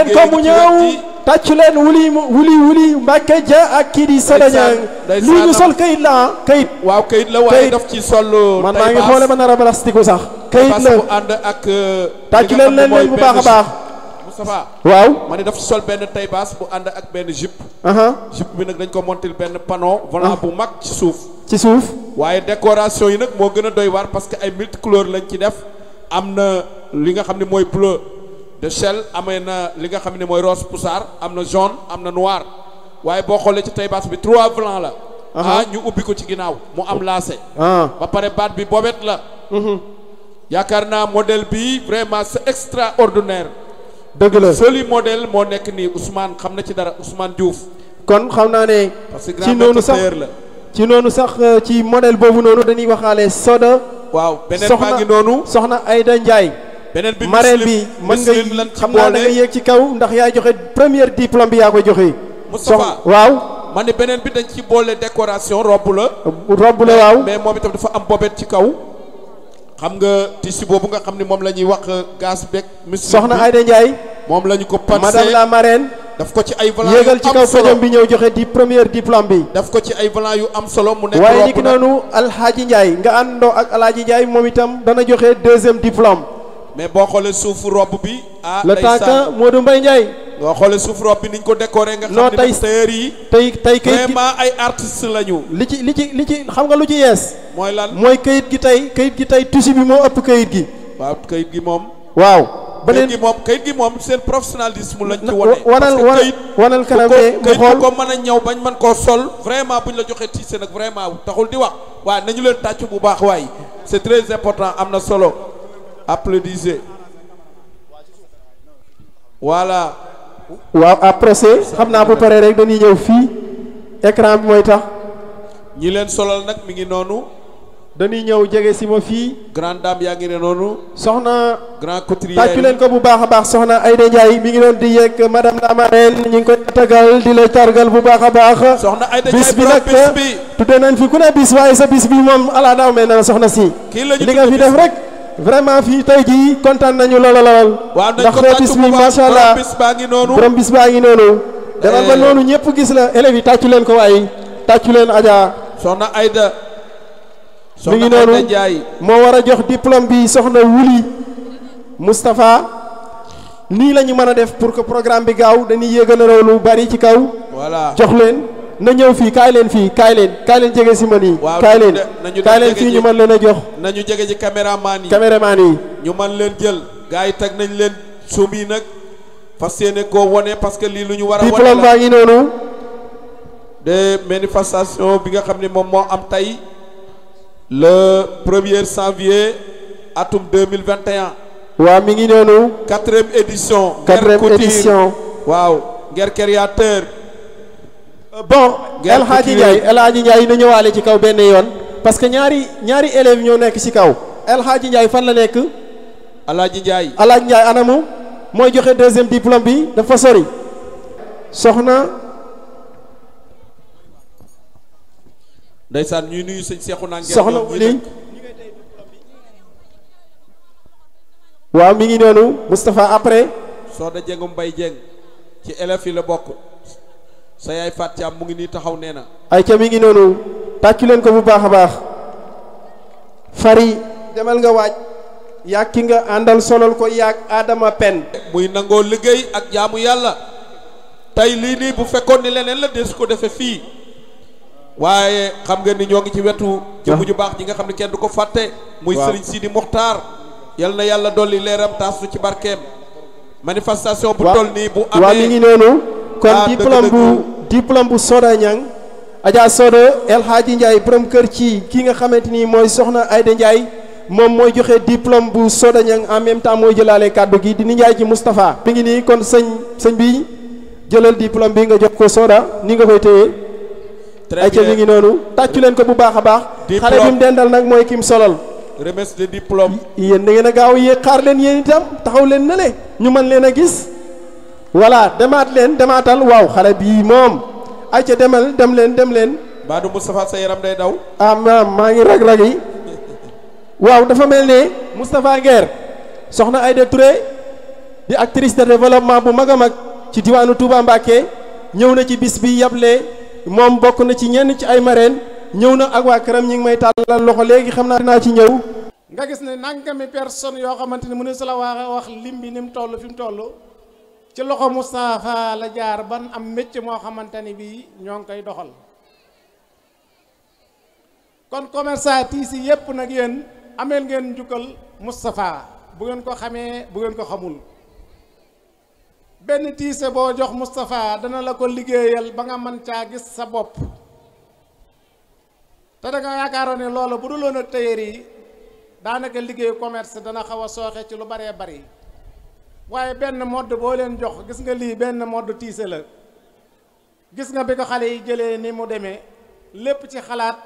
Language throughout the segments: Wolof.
leen ko mu ñëw tàccu leen wuli Mbacke Dia ak kii di Soda Niang lii ñu sol kayit la kayit waaw kayit la waaye daf ci sol man maa ngi xoole ba nar a balastiku sax kayit la bu ànd ak tàccu leen bu baax a baax Moustapha waaw ma ne daf ci sol benn taille basse bu ànd ak benn jupe jupe bi nag dañ ko montil benn panneau volant bu mag ci suuf waaye décoration yi nag moo gën a doy waar parce que ay multicouleur lañ ci def am na li nga xam ne mooy bleu de Shell amee na li nga xam ne mooy rose poussard am na jaune am na noir waaye boo xoolee ci taille basse bi 3 blanc la ñu ubbi ko ci ginnaaw mu am lacet ba pare baat bi bobet la yaakaar naa modèle bi vraiment c'est extraordinaire dëgg la joli modèle moo nekk nii Ousmane xam na ci dara Ousmane Diouf kon xam naa ne parce que ci noonu sax ci modèle boobu noonu dañuy waxaale Soda waaw beneen baa ngi noonu soxna Aïda Ndiaye beneen bi marraine bi mën nga xam naa da nga yéeg ci kaw ndax yaay joxe première diplôme bi yaa koy joxe Moustapha waaw ma ne beneen bi dañ ci boole décoration robe la waaw mais moom itam dafa am bobet ci kaw xam nga tissu boobu nga xam ne moom la ñuy wax gaz beeg soxna Aïda Ndiaye moom la ñu ko pansé madame la marraine daf ko ci ay volant yéegal ci kaw podium bi ñëw joxe di première diplôme bi daf ko ci ay volant yu am solo mu nekk waaye niki noonu Alhaji Ndiaye nga àndoo ak Alhaji Ndiaye moom itam dana joxe deuxième diplôme mais boo xoolee suufu robe bi le temps que Modou Mbaye Ndiaye boo xoolee suufu robe bi niñ ko décoré nga xam ne tailleur yi tey kayit vraiment ay artistes lañu li ci xam nga lu ci yees mooy lan mooy kayit gi tey tissu bi moo ëpp kayit gi waaw kayit gi moom waaw kayit gi moom seen professionnalisme lañ ci wane wanal kanam ne mu xool ko mën a ñëw bañ mën koo sol vraiment buñ la joxee tissé nag vraiment taxul di wax waaye nañu leen tàcc bu baax waaye c'est très important am na solo applaudissez voilà waaw après xam naa bu paree rek dañuy ñëw fii écran bi mooy tax ñi leen solal nag mi ngi noonu dañuy ñëw jege si ma fii grande dame yaa ngi ne noonu soxna grand couturier tàccu leen ko bu baax a baax soxna Aïda Ndiaye mi ngi doon di yegg madame la marraine ñu ngi koy tagal di la targal bu baax a baax soxna Aïda bis bi Ndiaye nag tudde nañ fi ku ne bis waaye sa bis bi moom ala daaw mel na soxna si li nga fi def rek vraiment fii tey jii kontaan nañu lool ndax bis bi macha allah borom bis baa ngi noonu demal ba noonu ñëpp gis la élèves yi tàccu leen ko waaye tàccu leen Adja soxna Aïda mi ngi noonu moo war a jox diplôme bi soxna Wuli Moustapha nii la ñu mën a def pour que programme bi gaaw dañuy yéeganaroo lu bari ci kaw voilà jox leen na ñëw fii kaay leen jege si ma nii kaay leen fii ñu mën leen a jox nañu jege ci caméraman yi ñu mën leen jël gars yi teg nañ leen suum yi nag fas yéene koo wone parce que lii lu ñu war a wone diplôme baa ngi noonu de manifestation bi nga xam ne moom moo am tey le 1er janvier atum 2021 waaw mi ngi noonu 4e édition waaw Nguer créateur bon El Hadji Ndiaye na ñëwaale ci kaw benn yoon parce que ñaari élèves ñoo nekk ci kaw El Hadji Ndiaye fan la nekk Alaaji Ndiaye anamu mooy joxe deuxième diplôme bi dafa sori soxna ndeysaan ñuy nuyu sëñ Seexuna Nguer soxna Wuli waaw mi ngi noonu Moustapha après Soda Jengum Mbay Jeng ci élèves yi la bokk sa yaay Fat Thiam mu ngi nii taxaw nee na ay ca mi ngi noonu tàccu leen ko bu baax a baax fari demal nga waaj yaag ki nga àndal solal ko yaag Adama Pen muy nangoo liggéey ak jaamu yàlla tey lii nii bu fekkoon ni leneen la des ko defe fii waaye xam nga ni ñoo ngi ci wetu jëmm ju baax ji nga xam ne kenn du ko fàtte muy Serigne Sidi Mokhtar yal na yàlla dolli leeram taasu ci barkeem manifestation bu toll nii bu amee waaw mi ngi noonu kon diplôme bu Soda Niang Adja Soda El Hadji Ndiaye borom kër ci ki nga xamante ni mooy soxna Aïda Ndiaye moom mooy joxe diplôme bu Soda Niang en même temps mooy jëlaale kàddu gi di ni Ndiaye ci Moustapha mi ngi nii kon sëñ bi jëlal diplôme bi nga jox ko Soda ni nga koy téye ay ca mi ngi noonu tàccu leen ko bu baax a baax xale bi mu dendal nag mooy kim solal remise de diplôme yéen da ngeen a gaaw yéeg xaar leen yéen itam taxaw leen na le ñu mën leen a gis voilà demaatal waaw xale bii moom ay ca dem leen Badou Moustapha sa yaram day daw maa ngi rag yi waaw dafa mel ne Moustapha Nguer soxna Aïda Touré di actrice de développement bu mag a mag ci diwaanu Touba Mbacké ñëw na ci bis bi yable moom bokk na ci ñenn ci ay marraines ñëw na ak waa këram ñi ngi may tàllal loxo léegi xam naa dinaa ci ñëw. nga gis ne nangami personne yoo xamante ni mu ne su la wax lim bi ni mu toll fi mu toll ci loxo Moustapha la jaar ban am métier moo xamante ni bii ñoo ngi koy doxal. kon commerçant tiisi yépp nag yéen ameel ngeen njukkal Moustapha bu ngeen ko xamee bu ngeen ko xamul. benn tiise boo jox Moustapha dana la ko liggéeyal ba nga mën caa gis sa bopp te da nga yaakaaroon ne loolu bu duloon ak tailleur yi daanaka liggéeyu commerce dana xaw a sooxe ci lu baree bari waaye benn mode boo leen jox gis nga lii benn mode tiise la gis nga bi ko xale yi jëlee ni mu demee lépp ci xalaat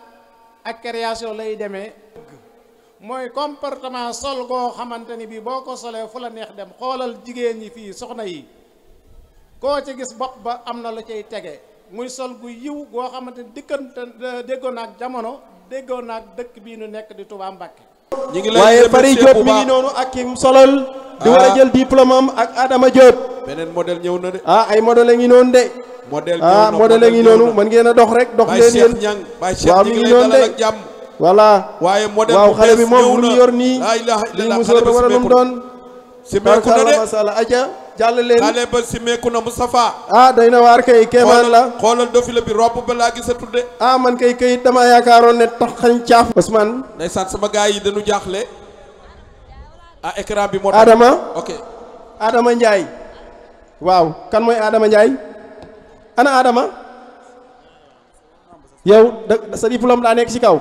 ak création lay demee mooy comportement sol goo xamante ni bii boo ko solee fu la neex dem xoolal jigéen ñi fii soxna yi koo ci gis bopp ba am na lu cay tege muy sol gu yiw goo xamante ni diggante déggoon ak jamono déggoon ak dëkk bii nu nekk di Touba Mbacké. ñu ngi lay waaye Fary Diop mi ngi noonu ak kim solol di war a jël diplôme am ak Adama Diop. beneen modèle ñëw na de. ay modèle ngi noonu de. modèle ngi noonu mën ngeen a dox rek dox leen yéen. waaw mi ngi noonu de voilà. waaye modèle waaw xale bi moom lu mu yor nii. lii musóor ba war a lu mu doon. simeeku na de masala aja jàll leen. xale ba simeeku na Moustapha. day na waar kay kéemaan la. xoolal défilé bi robe ba laa gisa tudde. man kay kayit dama yaakaaroon ne tax xañ caaf. Ousmane. ndeysaan sama gars yi dañu jaaxle. écran bi moo. Adama ok. Adama Ndiaye. waaw kan mooy Adama Ndiaye. ana Adama. yow sa diplôme daa nekk ci kaw.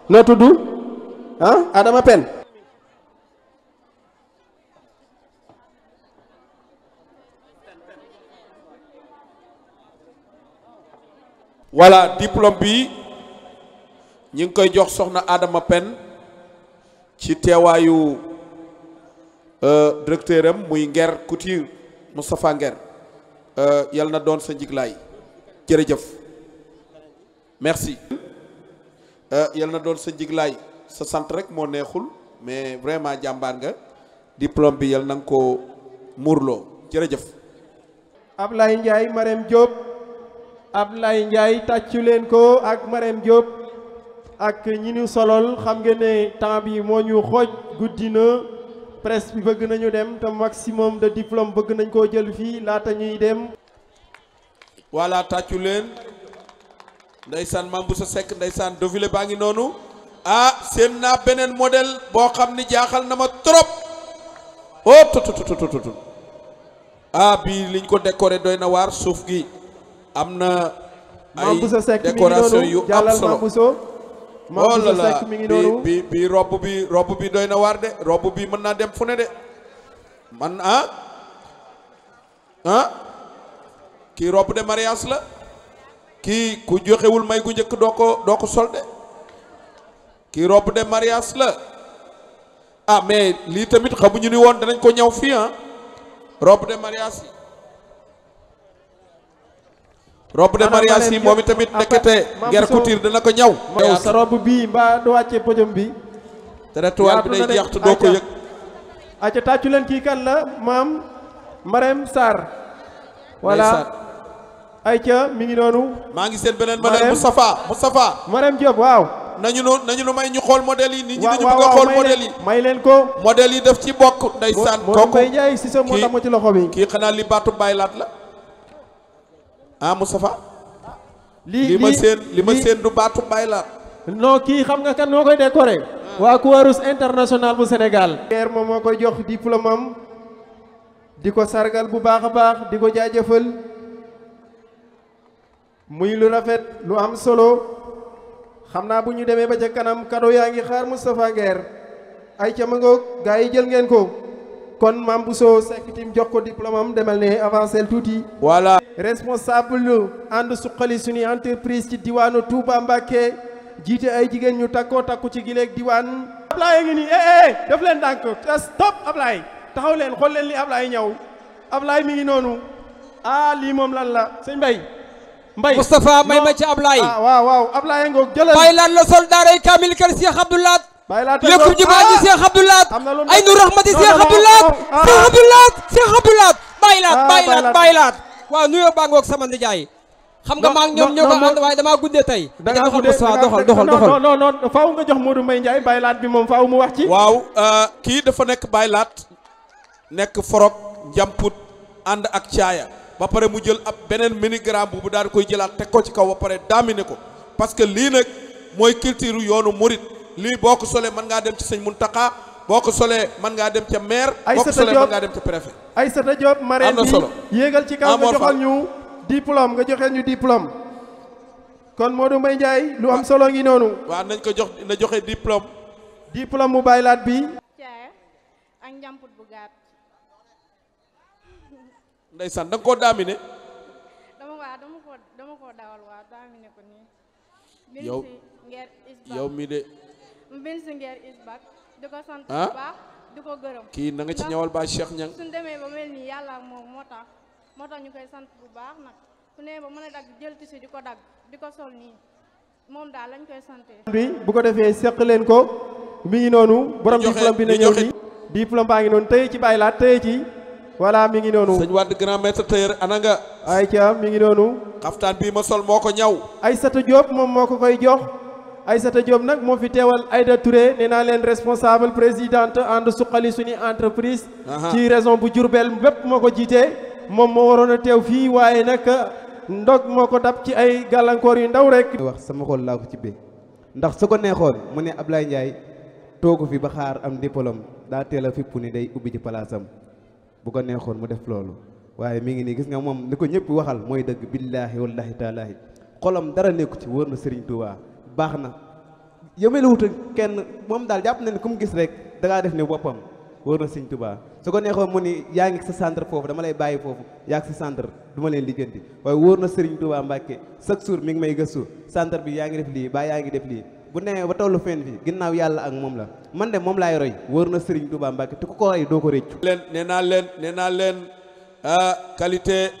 noo tudd Adama Pen. voilà diplôme bi ñu ngi koy jox soxna Adama Pen ci teewaayu directeur am muy Nguer Couture Moustapha Nguer yal na doon sa njiglaay jërëjëf merci yal na doon sa njiglaay sa sant rek moo neexul mais vraiment jàmbaar nga diplôme bi yal na nga ko muurloo jërëjëf. Ablaye Ndiaye Marème Diop. Ablaye Ndiaye tàccu leen ko ak Marème Diop ak ñi ñu solol xam ngeen ne temps bi moo ñu xooj guddi na presse bi bëgg nañu dem te maximum de diplôme bëgg nañ koo jël fii laata ñuy dem. voilà tàccu leen ndeysaan Mame Bousso Seck ndeysaan défilé baa ngi noonu seen naa beneen modèle boo xam ni jaaxal na ma trop tututututut bii liñ ko décoré doy na waar suuf gi am na ay décoration yu am solo oh là là bi robe bi doy na waar de robe bi mën naa dem fu ne de man kii robe de mariage la kii ku joxewul may gu njëkk doo ko sol de kii robe de mariage la mais lii tamit xamuñu ni woon danañ ko ñaw fii robe de mariage yi robe de mariage yi moom itamit nekkete Nguer Couture dana ko ñaw. yow sa robe bii mbaa du wàccee podium bi. territoire bi day jeex te doo ko yëg. ayca tàccu leen kii kan la maam Marème Sarr. voilà ayca mi ngi noonu. maa ngi seen beneen modèle Moustapha. Marème Diop waaw. nañu nu may ñu xool modèle yi. nit ñi dañu bëgg a xool modèle yi. may leen ko. modèle yi daf ci bokk. ndeysaan kooku Mbaye Ndiaye si sa moo tax ci loxo bi. kii xanaa li baatu baylaat la. Moustapha. li ma seen du baatu baylaat. non kii xam nga kan moo koy décoré. waa Croix-Rouge international bu Sénégal. Nguer moom moo koy jox diplôme am di ko sargal bu baax a baax di ko jaajëfal muy lu rafet lu am solo xam naa bu ñu demee ba ca kanam cadeau yaa ngi xaar Moustapha Nguer ay ca ma ngoog gaa yi jël ngeen ko kon Mame Bousso Seck tim jox ko diplôme am demal ne avancé tuuti. voilà. responsable ànd suqali suñu entreprise ci diwaanu Touba Mbacké jiite ay jigéen ñu takkoo takku ci gileeg diwaan. Ablaye ngi nii def leen ndànk stop Ablaye taxaw leen xool leen li Ablaye ñëw Ablaye mi ngi noonu lii moom lan la sëñ Mbaye Moustapha may ma ci Ablaye. waaw Ablaye ngoog jëlal. bàyyi laan la sol daaray Kamil kër Cheikh Abdoulaat yokku jumaa ji Cheikh Abdoulaat ay nu rahmati Cheikh Abdoulaat Cheikh Abdoulaat bàyyi laat waaw nuyoo baa ngoog sama nijaay xam nga maa ngi ñoom ñoo ko ànd waaye damaa guddee tey da ngaa guddee doxal non faaw nga jox Modou Mbaye Ndiaye Baye Laat bi moom faaw mu wax ci waaw kii dafa nekk Baye Laat nekk forog njamput ànd ak caaya ba pare mu jël ab beneen minigramme bu daal di koy jëlaat teg ko ci kaw ba pare daamine ko parce que lii nag mooy culture yoonu murit lii boo ko solee mën ngaa dem ci sëñ Muntaka boo ko solee mën ngaa dem ca maire boo ko solee mën ngaa dem ca préfet Aïssata Diop marraine bi yéegal ci kaw nga joxal ñu diplôme nga joxeel ñu diplôme kon Modou Mbaye Ndiaye lu am solo ngi noonu waaw nañ ko jox na joxe diplôme mu Baye Laat bi caaya ak njamput bu gaat ndeysaan da nga koo daamine dama koo dawal waa daamine ko nii yow mi de bin si ngeer isbak di ko sant bu baax di ko gërëm kii na nga ci ñëwal ba Cheikh Niang suñ demee ba mel nii yàlla moom moo tax ñu koy sant bu baax nag su nee ba mën a dagg jël tissu di ko dagg di ko sol nii moom daal lañ koy sante bi bu ko defee seq leen ko mi ngi noonu borom diplôme bi na ñëw ni diplôme baa ngi noonu tey ci Baye Laat tey ci voilà mi ngi noonu sëñ Wade grand maître tailleur ana nga ayca mi ngi noonu xaftaan bii ma sol moo ko ñaw Aïssata Diop moom moo ko koy jox Aïssata Diop nag moo fi teewal Aïda Touré nee naa leen responsable présidente ànd suqali suñu entreprise ci région bu Diourbel bépp moo ko jiitee moom moo waroon a teew fii waaye nag ndog moo ko dab ci ay gàllankoor yu ndaw rek wax sama xol laa ko ci bee ndax su ko neexoon mu ne Ablaye Ndiaye toogu fi ba xaar am diplôme daa teel a fippu ni day ubbi ci palaasam bu ko neexoon mu def loolu waaye mi ngi nii gis nga moom ni ko ñëpp waxal mooy dëgg billaahi wallaahi taalaahi xolam dara nekku ci wóor na Serigne Touba baax na yëmelu wuta kenn moom daal jàpp na ne ku mu gis rek dangaa def ne boppam wóor na Serigne Touba su ko neexoon mu ni yaa ngi sa centre foofu dama lay bàyyi foofu yaa ngi sa centre du ma leen liggéenti waaye wóor na Serigne Touba Mbàkke chaque jour mi ngi may gëstu centre bi yaa ngi def lii baa yaa ngi def lii bu nee ba tollu fenn fi ginnaaw yàlla ak moom la man de moom laay roy wóor na Serigne Touba Mbacke te ku ko roy doo ko réccu nee naa leen qualité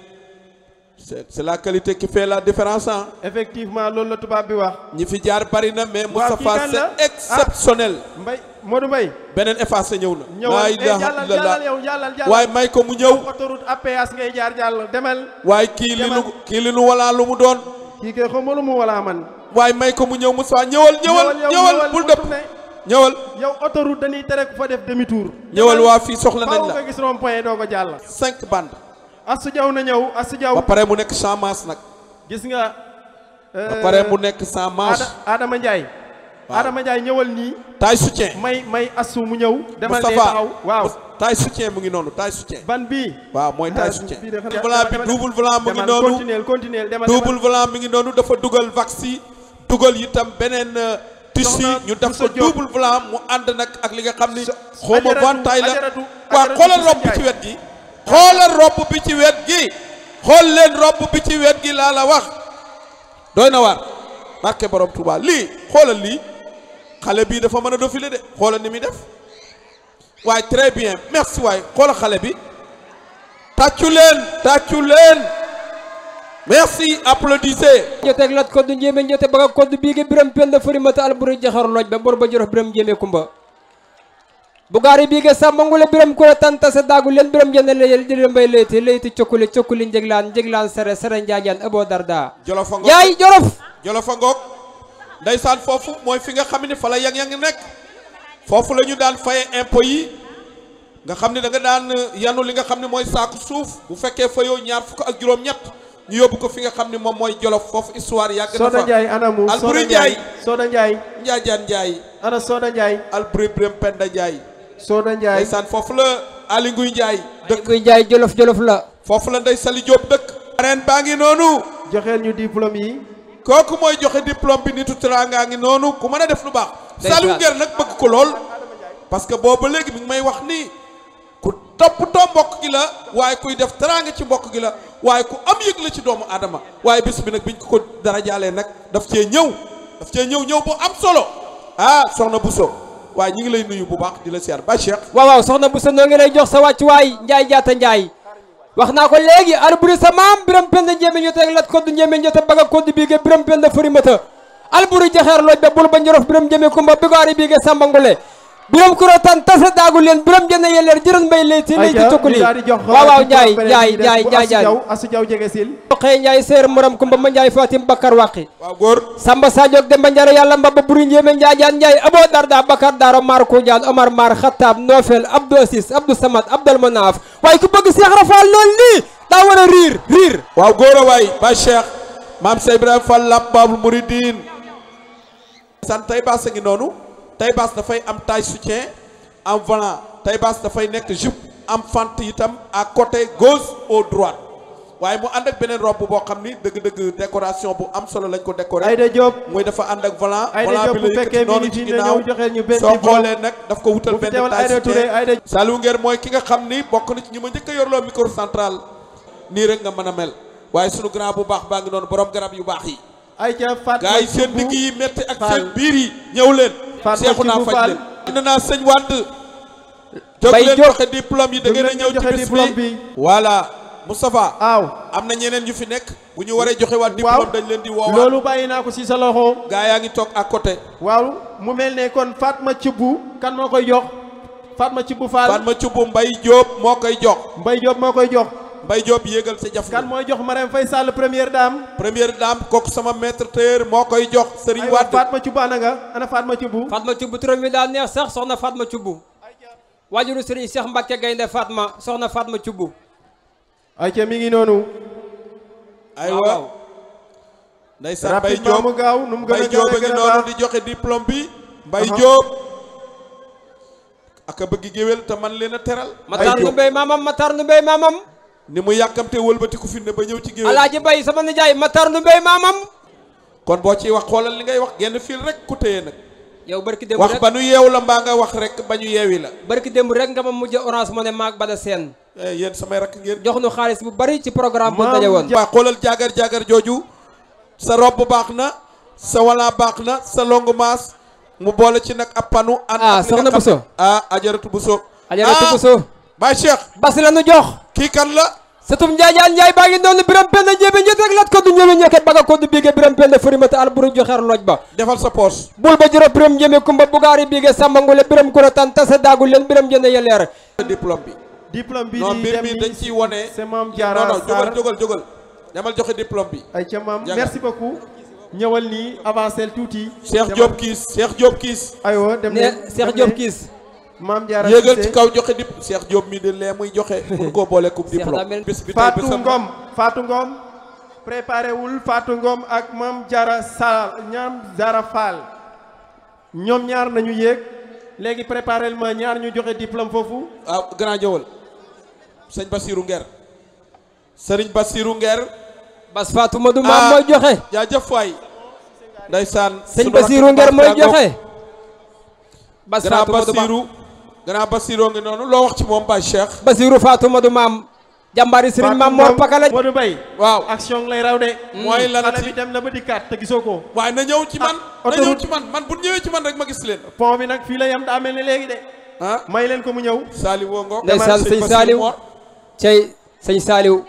c'est la qualité qui fait la différence hein. Effectivement loolu la tubaab bi wax ñi fi jaar bari na mais Moustapha c'est exceptionnel Mbaye Modou Mbaye beneen effacé ñëw na laa ilaaha illallaah jàllal waaye may ko mu ñëw autoroute APS ngay jaar jàll demal waaye kii li nu walaa lu mu doon kii kay xaw ma lu mu walaa man waaye may ko mu ñëw Moustapha ñëwal bul dëpp ñëwal yow autoroute dañuy tere ku fa def demi tour ñëwal waa fii soxla nañ la nga gis rond point doo ko jàll 5 bandes Assou Diaw na ñëw Assou Diaw ba pare mu nekk sans manche nag gis nga ba pare mu nekk sans manche Adama Ndiaye Adama Ndiaye ñëwal nii taille soutien may Assou mu ñëw demal ne taxaw waaw taille soutien mu ngi noonu taille soutien ban bii waaw mooy taille soutien volant bi double volant mu ngi noonu continuer demal double volant mi ngi noonu dafa dugal vaxi dugal itam beneen tissu ñu def ko double volant mu ànd nag ak li nga xam ni xawma vantaay la waa xoolal rob bi ci wet gi xoolal rob bi ci wet gi xool leen rob bi ci wet gi laa la wax doy na waar barke borom Touba lii xoolal lii xale bii dafa mën a défilé de xoolal ni muy def waaye très bien merci waay xoolal xale bi tàccu leen merci applaudissez joteeg lat koddu njéeme njote baga koddu biige biram penda fori mata alburi jaxar loj ba mbor ba jorof biram njéeme kumba bugaari biige sambangule biram kula tanta sa daagu leen biram jene leyel dira mbay leyti cokkuli njeglaan sere njaajaan abo darda jolofa ngoog yaay jolofa ngoog ndeysaan foofu mooy fi nga xam ne fa la yang nekk foofu la ñu daan faye impôt yi nga xam ne da nga daan yanu li nga xam ne mooy saaku suuf bu fekkee fayoo ñaar fukk ak juróom-ñett ñu yóbbu ko fi nga xam ne moom mooy Jolof foofu histoire yàgg na fa Soda Ndiaye anamu Alburi Ndiaye Soda Ndiaye Njaajaan Ndiaye ana Soda Ndiaye Alburi Birame Penda Ndiaye Soda Ndiaye ndeysaan foofu la Ali Nguy Ndiaye dëkk Nguy Ndiaye jolof la foofu la Ndey Sali Diop dëkk ren baa ngi noonu joxeel ñu diplôme yi kooku mooy joxe diplôme bi nitu teraanga ngi noonu ku mën a def lu baax Saliou Nguer nag bëgg ko lool parce que boobu léegi mi ngi may wax nii ku toppatoo mbokk gi la waaye kuy def teraanga ci mbokk gi la waaye ku am yëg la ci doomu aadama waaye bis bi nag biñ ko dara jaalee nag daf cee ñëw bu am solo soxna Bousso waaye ñi ngi lay nuyu bu baax di la siyaar ba Cheikh waaw soxna Bousso noo ngi lay jox sa wàccuwaay Njaay jaata Njaay wax naa ko léegi Alburi sa maam biram penda njéeme ñote ak lat koddu njéeme ñote baga koddu biige biram penda fori mata alburi jaxeer loj be bul ba njorof biram jëme kumba bigaari bi ge sambangule biram kuro tan tasa daagu leen biram jëne yeleer jërën mbay leyti tukkuli waaw Njaay asu jaw jege sil xey Njaay seer moram kumba ma Njaay Fatim Bakar waqi waaw góor Samba Sadio ak Demba Njara yàlla mba ba buri njéeme Njaajaan Njaay Abo Darda Bakar Daaro Mar Kujaan Omar Mar Xattaab Nofel Abdou Assis Abdou Samad Abdul Manaaf waaye ku bëgg Cheikh Rafal loolu lii daa war a riir waaw góor a waay ba Cheikh maam Cheikh Ibrahima Fall Lamp Babul Mouridine san tay baas a ngi noonu tay baas dafay am taille soutien am volant tay baas dafay nekk jupe am fente itam à côté gauche au droite waaye mu ànd ak beneen robe boo xam ni dëgg-dëgg décoration bu am solo lañ ko décoré Aïda Diop mooy dafa ànd ak volant Aïda Diop bu fekkee mi ngi fi na ñëw joxeel ñu benn soo xoolee nag daf ko wutal benn taille Aïda Touré Aïda Saliou Nguer mooy ki nga xam ni bokk na ci ñi ma njëkk a yorloo micro central nii rek nga mën a mel waaye sunu grand bu baax baa ngi noonu borom garab yu baax yi Aïcha Fatma gars yi seen digg yi métti ak seen biir yi ñëw leen seexu naa faj leen indi naa sëñ Wade jóg leen joxe diplôme yi da ngeen a ñëw ci bis bi voilà Moustapha am na ñeneen ñu fi nekk bu ñu waree joxe waat diplôme dañ leen di woowaat loolu bàyyi naa ko ci sa loxo gaa yaa ngi toog à côté waaw mu mel ne kon Fatma Thioub kan moo koy jox Fatma Thioub Fall Fatma Thioub Mbaye Diop moo koy jox Mbaye Diop moo koy jox Mbaye Diop yéegal sa jaf kan mooy jox Marème Faye Sall première dame kooku sama maître tailleur moo koy jox Serigne Wade Fatma Thioub ana Fatma Thioub Fatma Thioub turam wi daa neex sax soxna Fatma Thioub waajuru Serigne Cheikh Mbacke Gaynde Fatma soxna Fatma Thioub ayca mi ngi noonu aywa ndeysaan Mbaye Diop mu gaaw nu mu gën a Diop a ngi noonu di joxe diplôme bi Mbaye Diop aka bëgg géwél te man leen a teral Matar nu mbéy maamam ni mu yàkkamte wëlbatiku fi ne ba ñëw ci géwél Alaaji Bay sama nijaay Matar nu mbéy maamam kon boo ciy wax xoolal li ngay wax genn fil rek ku téye nag yow barki démb wax rek ba nu yeew la mbaa nga wax rek ba ñu yeewi la barki démb rek nga ma mujj orange mo ne maag Bada Seen yéen samay rakk ngeen jox nu xaalis bu bari ci programme bu daje woon waaw xoolal jaagar jooju sa robe baax na sa wala baax na sa longue maas mu boole ci nag ab panu soxna Bousso ajaratu Bousso Baay Cheikh bas la nu jox kii kan la sëtum Njaajaan Njaay baa ngi noonu biram penn njéebe njët rek lat ko du ñëwe ñeket baga ko du biige biram penn furimata alburu joxeer loj ba defal sa poos bul ba juróom biram njéeme kumba bugaari biige sàmbangule biram kura tan tasa daagul leen biram jëne yeleer diplôme bi non mbir mi dañ ciy wone c'est Mame Diarra Sarr jógal demal joxe diplôme bi ay ca maam merci beaucoup ñëwal nii avancé tuuti Cheikh Diop kiis aywa dem leen Cheikh Diop kiis Mame Diarra yéegal ci kaw joxe dip Cheikh Diop mi de lee muy joxe mun koo boole coupe diplôme bis bi Fatou Ngom préparé wul Fatou Ngom ak Mame Diarra Fall ñoom ñaar nañu yéeg léegi préparé ma ñaar ñu joxe diplôme foofu grand jëwal sëñ Bassirou Nguer sëriñ Bassirou Nguer Bas Fatou Madou Maam mooy joxe jaajëf waay ndeysaan sëñ Bassirou Nguer mooy joxe Bas Fatou Madou grand Bassirou ngi noonu loo wax ci moom Baye Cheikh Bassirou Fatou Madou Maam jàmbaari sëriñ Maam Mor Pakala Modou Mbaye waaw action lay raw de mooy lan xale bi dem na ba dikkaat te gisoo ko waaye na ñëw ci man man bu ñëwee ci man rek ma gis leen pont bi nag fii la yem daa mel ni léegi de may leen ko mu ñëw Saliou woo ngo ndeysaan sëñ Saliou cey sëñ Saliou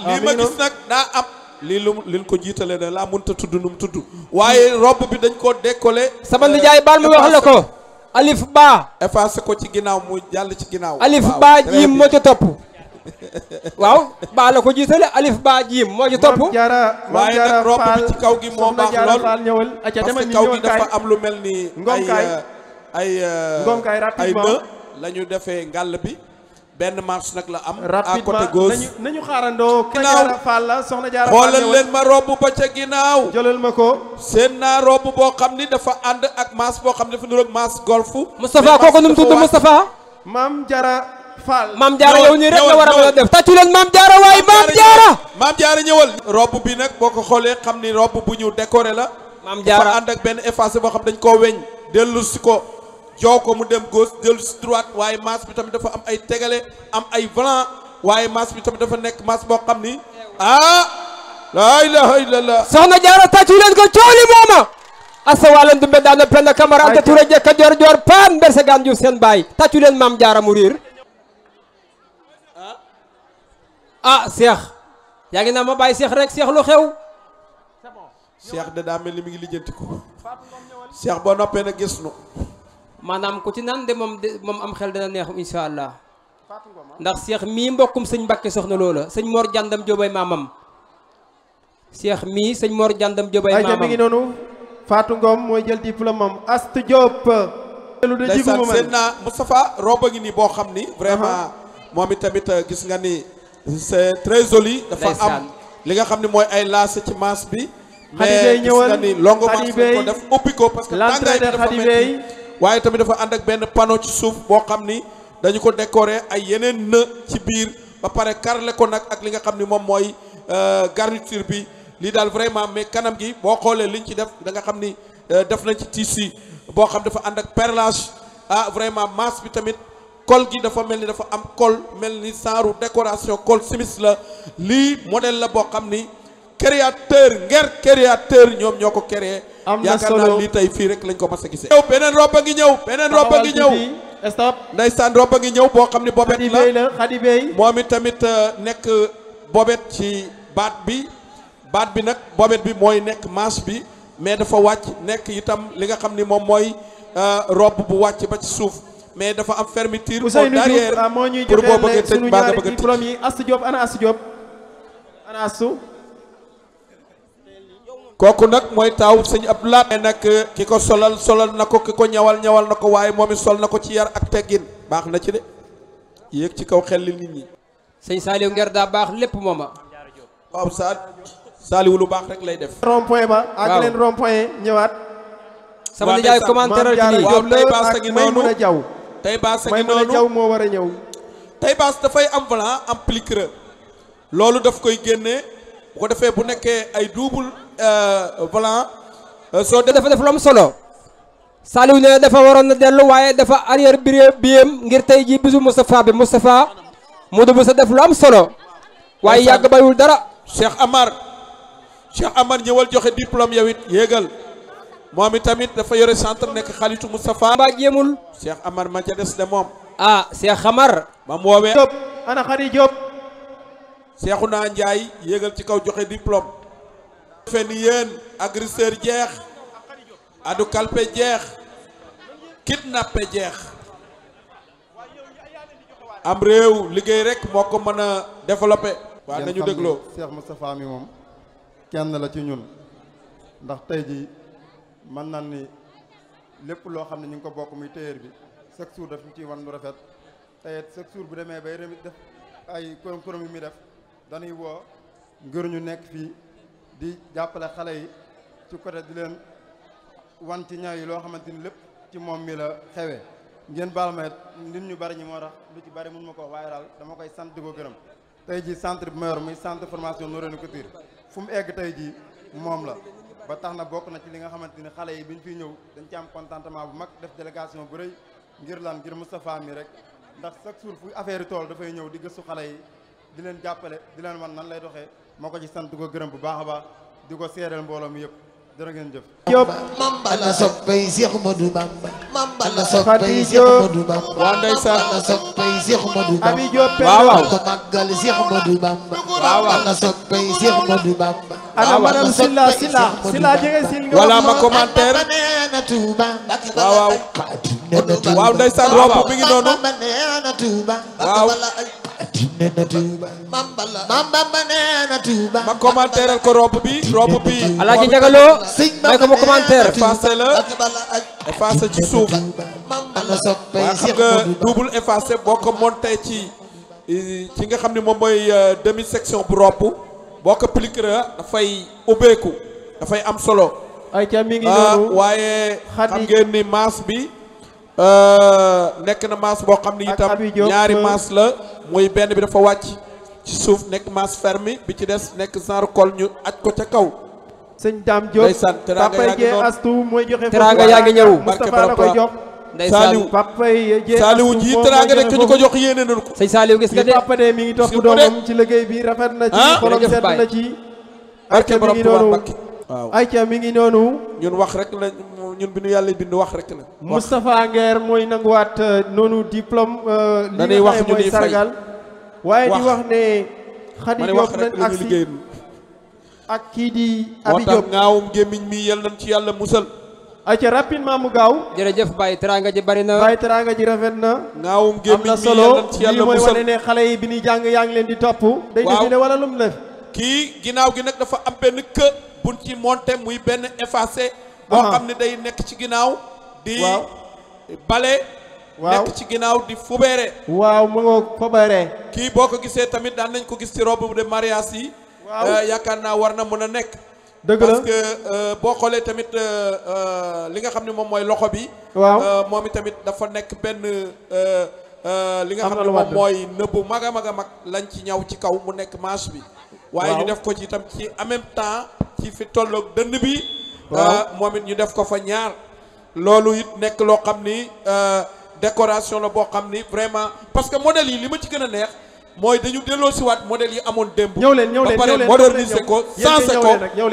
lii ma gis nag daa am lii lu ko jiitale ne laa mënta tudd nu mu tudd waaye robe bi dañ koo décollé sama nijaay baal mu wax la ko alif ba effacé ko ci ginnaaw mu jàll ci ginnaaw alif ba jiim moo ci topp waaw baa la ko jiitale alif ba jiim moo ci topp waaye nag robe bi ci kaw gi moo baax lool parce que kaw gi dafa am lu mel ni ay në la ñu defee ngàll bi benn marche nag la am à côté gauche nañu xaarandoo Diarra Fall la soxna Diarra Fall xoolal leen ma robe ba ca ginnaaw jëlal ma ko seen naa robe boo xam ni dafa ànd ak maas boo xam ne dafa niroog maas golf Moustapha kooku nu mu tudd Moustapha Mame Diarra Fall Mame Diarra yow nii rek la war a mën a def tàccu leen Mame Diarra waaye Mame Diarra ñëwal robe bi nag boo ko xoolee xam ni robe bu ñu décoré la Mame Diarra dafa ànd ak benn effacé boo xam dañ koo weñ dellu si ko jow ko mu dem gauche dellu si droite waaye maas bi tamit dafa am ay tegale am ay volant waaye maas bi tamit dafa nekk maas boo xam ni laa ilaha illallah soxna Diarra tàccu leen ko cooli mooma asa walan dumbe daana penn Camara anta Touré jekka joor paan mberse gaan Diouf seen baay tàccu leen Mame Diarra mu riir Cheikh yaa ngi naa ma bàyyi Cheikh rek Cheikh lu xew Cheikh de daa mel ni mi ngi lijjanti ko Cheikh boo noppee na gis nu maanaam ku ci naan de moom am xel dana neexum insha allah ndax Cheikh mii mbokkum sëñ Mbàkke soxna loola sëñ Mor Jàndam Jóobay maamam Cheikh mii sëñ Mor Jàndam Jóobay maamam ay mi ngi noonu Fatou Ngom mooy jël diplôme am Astou Diop ndeysaan seen naa Moustapha roba ngi nii boo xam ni vraiment moom it tamit gis nga ni c'est très joli dafa am li nga xam ne mooy ay lace ci masse bi mais gis nga ni longue masse ko def ubbi ko parce que tàngaay bi dafa metti waaye tamit dafa ànd ak benn panneau ci suuf boo xam ni dañu ko décorer ay yeneen në ci biir ba pare carrelé ko nag ak li nga xam ni moom mooy garniture bi lii daal vraiment mais kanam gi boo xoolee liñ ci def da nga xam ni def nañ ci tissu boo xam dafa ànd ak perlage vraiment masse bi tamit col gi dafa mel ni dafa am col mel ni saaru décoration col simis la lii modèle la boo xam ni créateur ñoom ñoo ko créé yaakaar naa lii tey fii rek lañ ko mas a gisee beneen roba ngi ñëw stop ndeysaan roba ngi ñëw boo xam ni bobet la Khady Bey moom it tamit nekk bobet ci baat bi nag bobet bi mooy nekk manche bi mais dafa wàcc nekk itam li nga xam ni moom mooy robe bu wàcc ba ci suuf mais dafa am fermeture au derrière moo ñuy pour boo bëggee joxe tëj sunu baa nga ñaari bëgg a tëj diplôme yi Astou Diop ana Astou Diop ana Astou kooku nag mooy taaw sëñ Abdoulaye nag ki ko solal na ko ki ko ñawal na ko waaye moom it sol na ko ci yar ak teggin baax na ci de yéeg ci kaw xel li nit ñi sëñ Saliou Nguer daa baax lépp mooma waaw Saliou lu baax rek lay def rond point ba ak leen rond point ñëwaat sama nijaay commentaire ci lii waaw tey baas a ngi noonu Maymuna Jaw tey baas a ngi Maymuna noonu Jaw moo war a ñëw tey baas dafay am volant am pli creux loolu daf koy génnee bu ko defee bu nekkee ay double volant soo dafa def lu am solo Saliou ne dafa waroon na dellu waaye dafa arrière biem ngir tey ji bisu Moustapha bi Moustapha Modou bu sa def lu am solo waaye yàgg bayul dara Cheikh Amar ñëwal joxe diplôme yow it yéegal moom it tamit dafa yore centre nekk xalitu Moustapha mbaa jéemul Cheikh Amar ma ca des de moom Cheikh Amar mam woowee Diop ana Khady Diop Cheikhouna Ndiaye yéegal ci kaw joxe diplôme defe ni yéen agresseur jeex adu kalpe jeex kidnappé jeex am réew liggéey rek moo ko mën a développé waaw nañu dégloo Cheikh Moustapha mi moom kenn la ci ñun ndax tey ji mën nan ni lépp loo xam ne ñu ngi ko bokk muy téyeer bi chaque jour daf ñu ciy wan lu rafet tey chaque jour bu demee bay remit def ay korom yi muy def dañuy woo ngir ñu nekk fii di jàppale xale yi ci côté di leen wan ci ñaw yi loo xamante ni lépp ci moom mi la xewee ngeen baal ma nit ñu bari ñi moo tax lu ci bari mun ma ko wax waaye daal dama koy sant di ko gërëm tey ji centre bi ma yor muy centre formation Noreyni Couture fu mu egg tey ji moom la ba tax na bokk na ci li nga xamante ni xale yi bi ñu fiy ñëw dañ ci am contentement bu mag def délégation bu rëy ngir lan ngir Moustapha mi rek ndax chaque jour fu affaire yi tool dafay ñëw di gëstu xale yi di leen jàppale di leen wan nan lay doxee moo ko ci sant di ko gërëm bu baax a baax di ko seedeel mbooloo mi yëpp jërë ngeen jëf Diop Mambala soppay Cheikh Modou Bamba Mambala soppay Cheikh Modou Bamba waa ndeysaan Mambala soppay Cheikh Modou Bamba Abi Diop waaw ko màggal Cheikh Modou Bamba Mambala soppay Cheikh Modou Bamba ana madame Silla jege sil nga voilà ma commentaire neena Touba waaw waaw ndeysaan rob bi ngi noonu waaw neena Touba Mambala neena Touba ma commentaire ko rob bi Alaaji Njagaloo may ko ma commentaire effacé la effacé ci suuf Mambala soppay waaye xam Cheikh nga Modou double effacé boo ko monté ci nga xam ne moom mooy demi section bu rob boo ko pliqué dafay ubbeeku dafay am solo ay ca mi ngi noonu waaye xam ngeen ni masse bi nekk na masse boo xam ni itam ñaari masse la muy benn bi dafa wàcc ci suuf nekk masse fermée bi ci des nekk genre col ñu aj ko ca kaw sëñ Dame Diop ndeysaan teraanga yaa ngi Papay noonu Astou mooy joxe teraanga yaa ngi ñëw Moustapha la koy jox Saliou Papay Saliou ji teraanga rek ñu ko jox yéene nañu ko sëñ Saliou gis nga de Papa de mi ngi topp doomam ci liggéey bi rafet na ci xolam sedd na ci barke mi borom ngi Tuubaa noonu Mbakke waaw ayca mi ngi noonu ñun wax rek la ñun bi ñu yàlla bind wax rek la Moustapha Nguer mooy nanguwaat noonu diplôme li dañuy nga wax xam ñu mooy ñuy fay sargal waaye di wax. wax ne Khady ma ne Diop wax rek nañ la ñu agsi liggéey ak kii di moo Abi tax Diop ngaawum gémmiñ mi yal nañ ci yàlla musal. ayca rapidement mu gaaw. jërëjëf Baye teranga ji bari na. Baye teranga ji rafet na. ngaawum am gémmiñ na mi solo yal nañ ci yàlla lii mooy musal. wane ne xale yi bi ñuy jàng yaa ngi leen di topp. day waaw def ne wala lu mu def. kii ginnaaw gi nag dafa am benn kë buñ ci monté muy benn effacé. boo xam ne day nekk ci ginnaaw. di bale. waaw nekk ci ginnaaw di fubeere. waaw mu nga fubeere. kii boo ko gisee tamit daan nañ ko gis ci robe de mariage yi. waaw yaakaar naa war na mën a nekk. dëgg la parce que boo xoolee tamit li nga xam ne moom mooy loxo bi. waaw moom itamit dafa nekk benn li nga xam ne moom mooy nëbbu mag a mag a mag lañ ci ñaw ci kaw mu nekk manche bi. waaye ñu def ko ci itam ci en même temps ci fi tolloog dënn bi. moom it ñu def ko fa ñaar. loolu it nekk loo xam ni décoration la boo xam ni vraiment parce que modèle yi li ma ci gën a neex. mooy dañu delloo si waat modèle yi amoon démb. ñëw leen ba pare moderniser ko sensé ko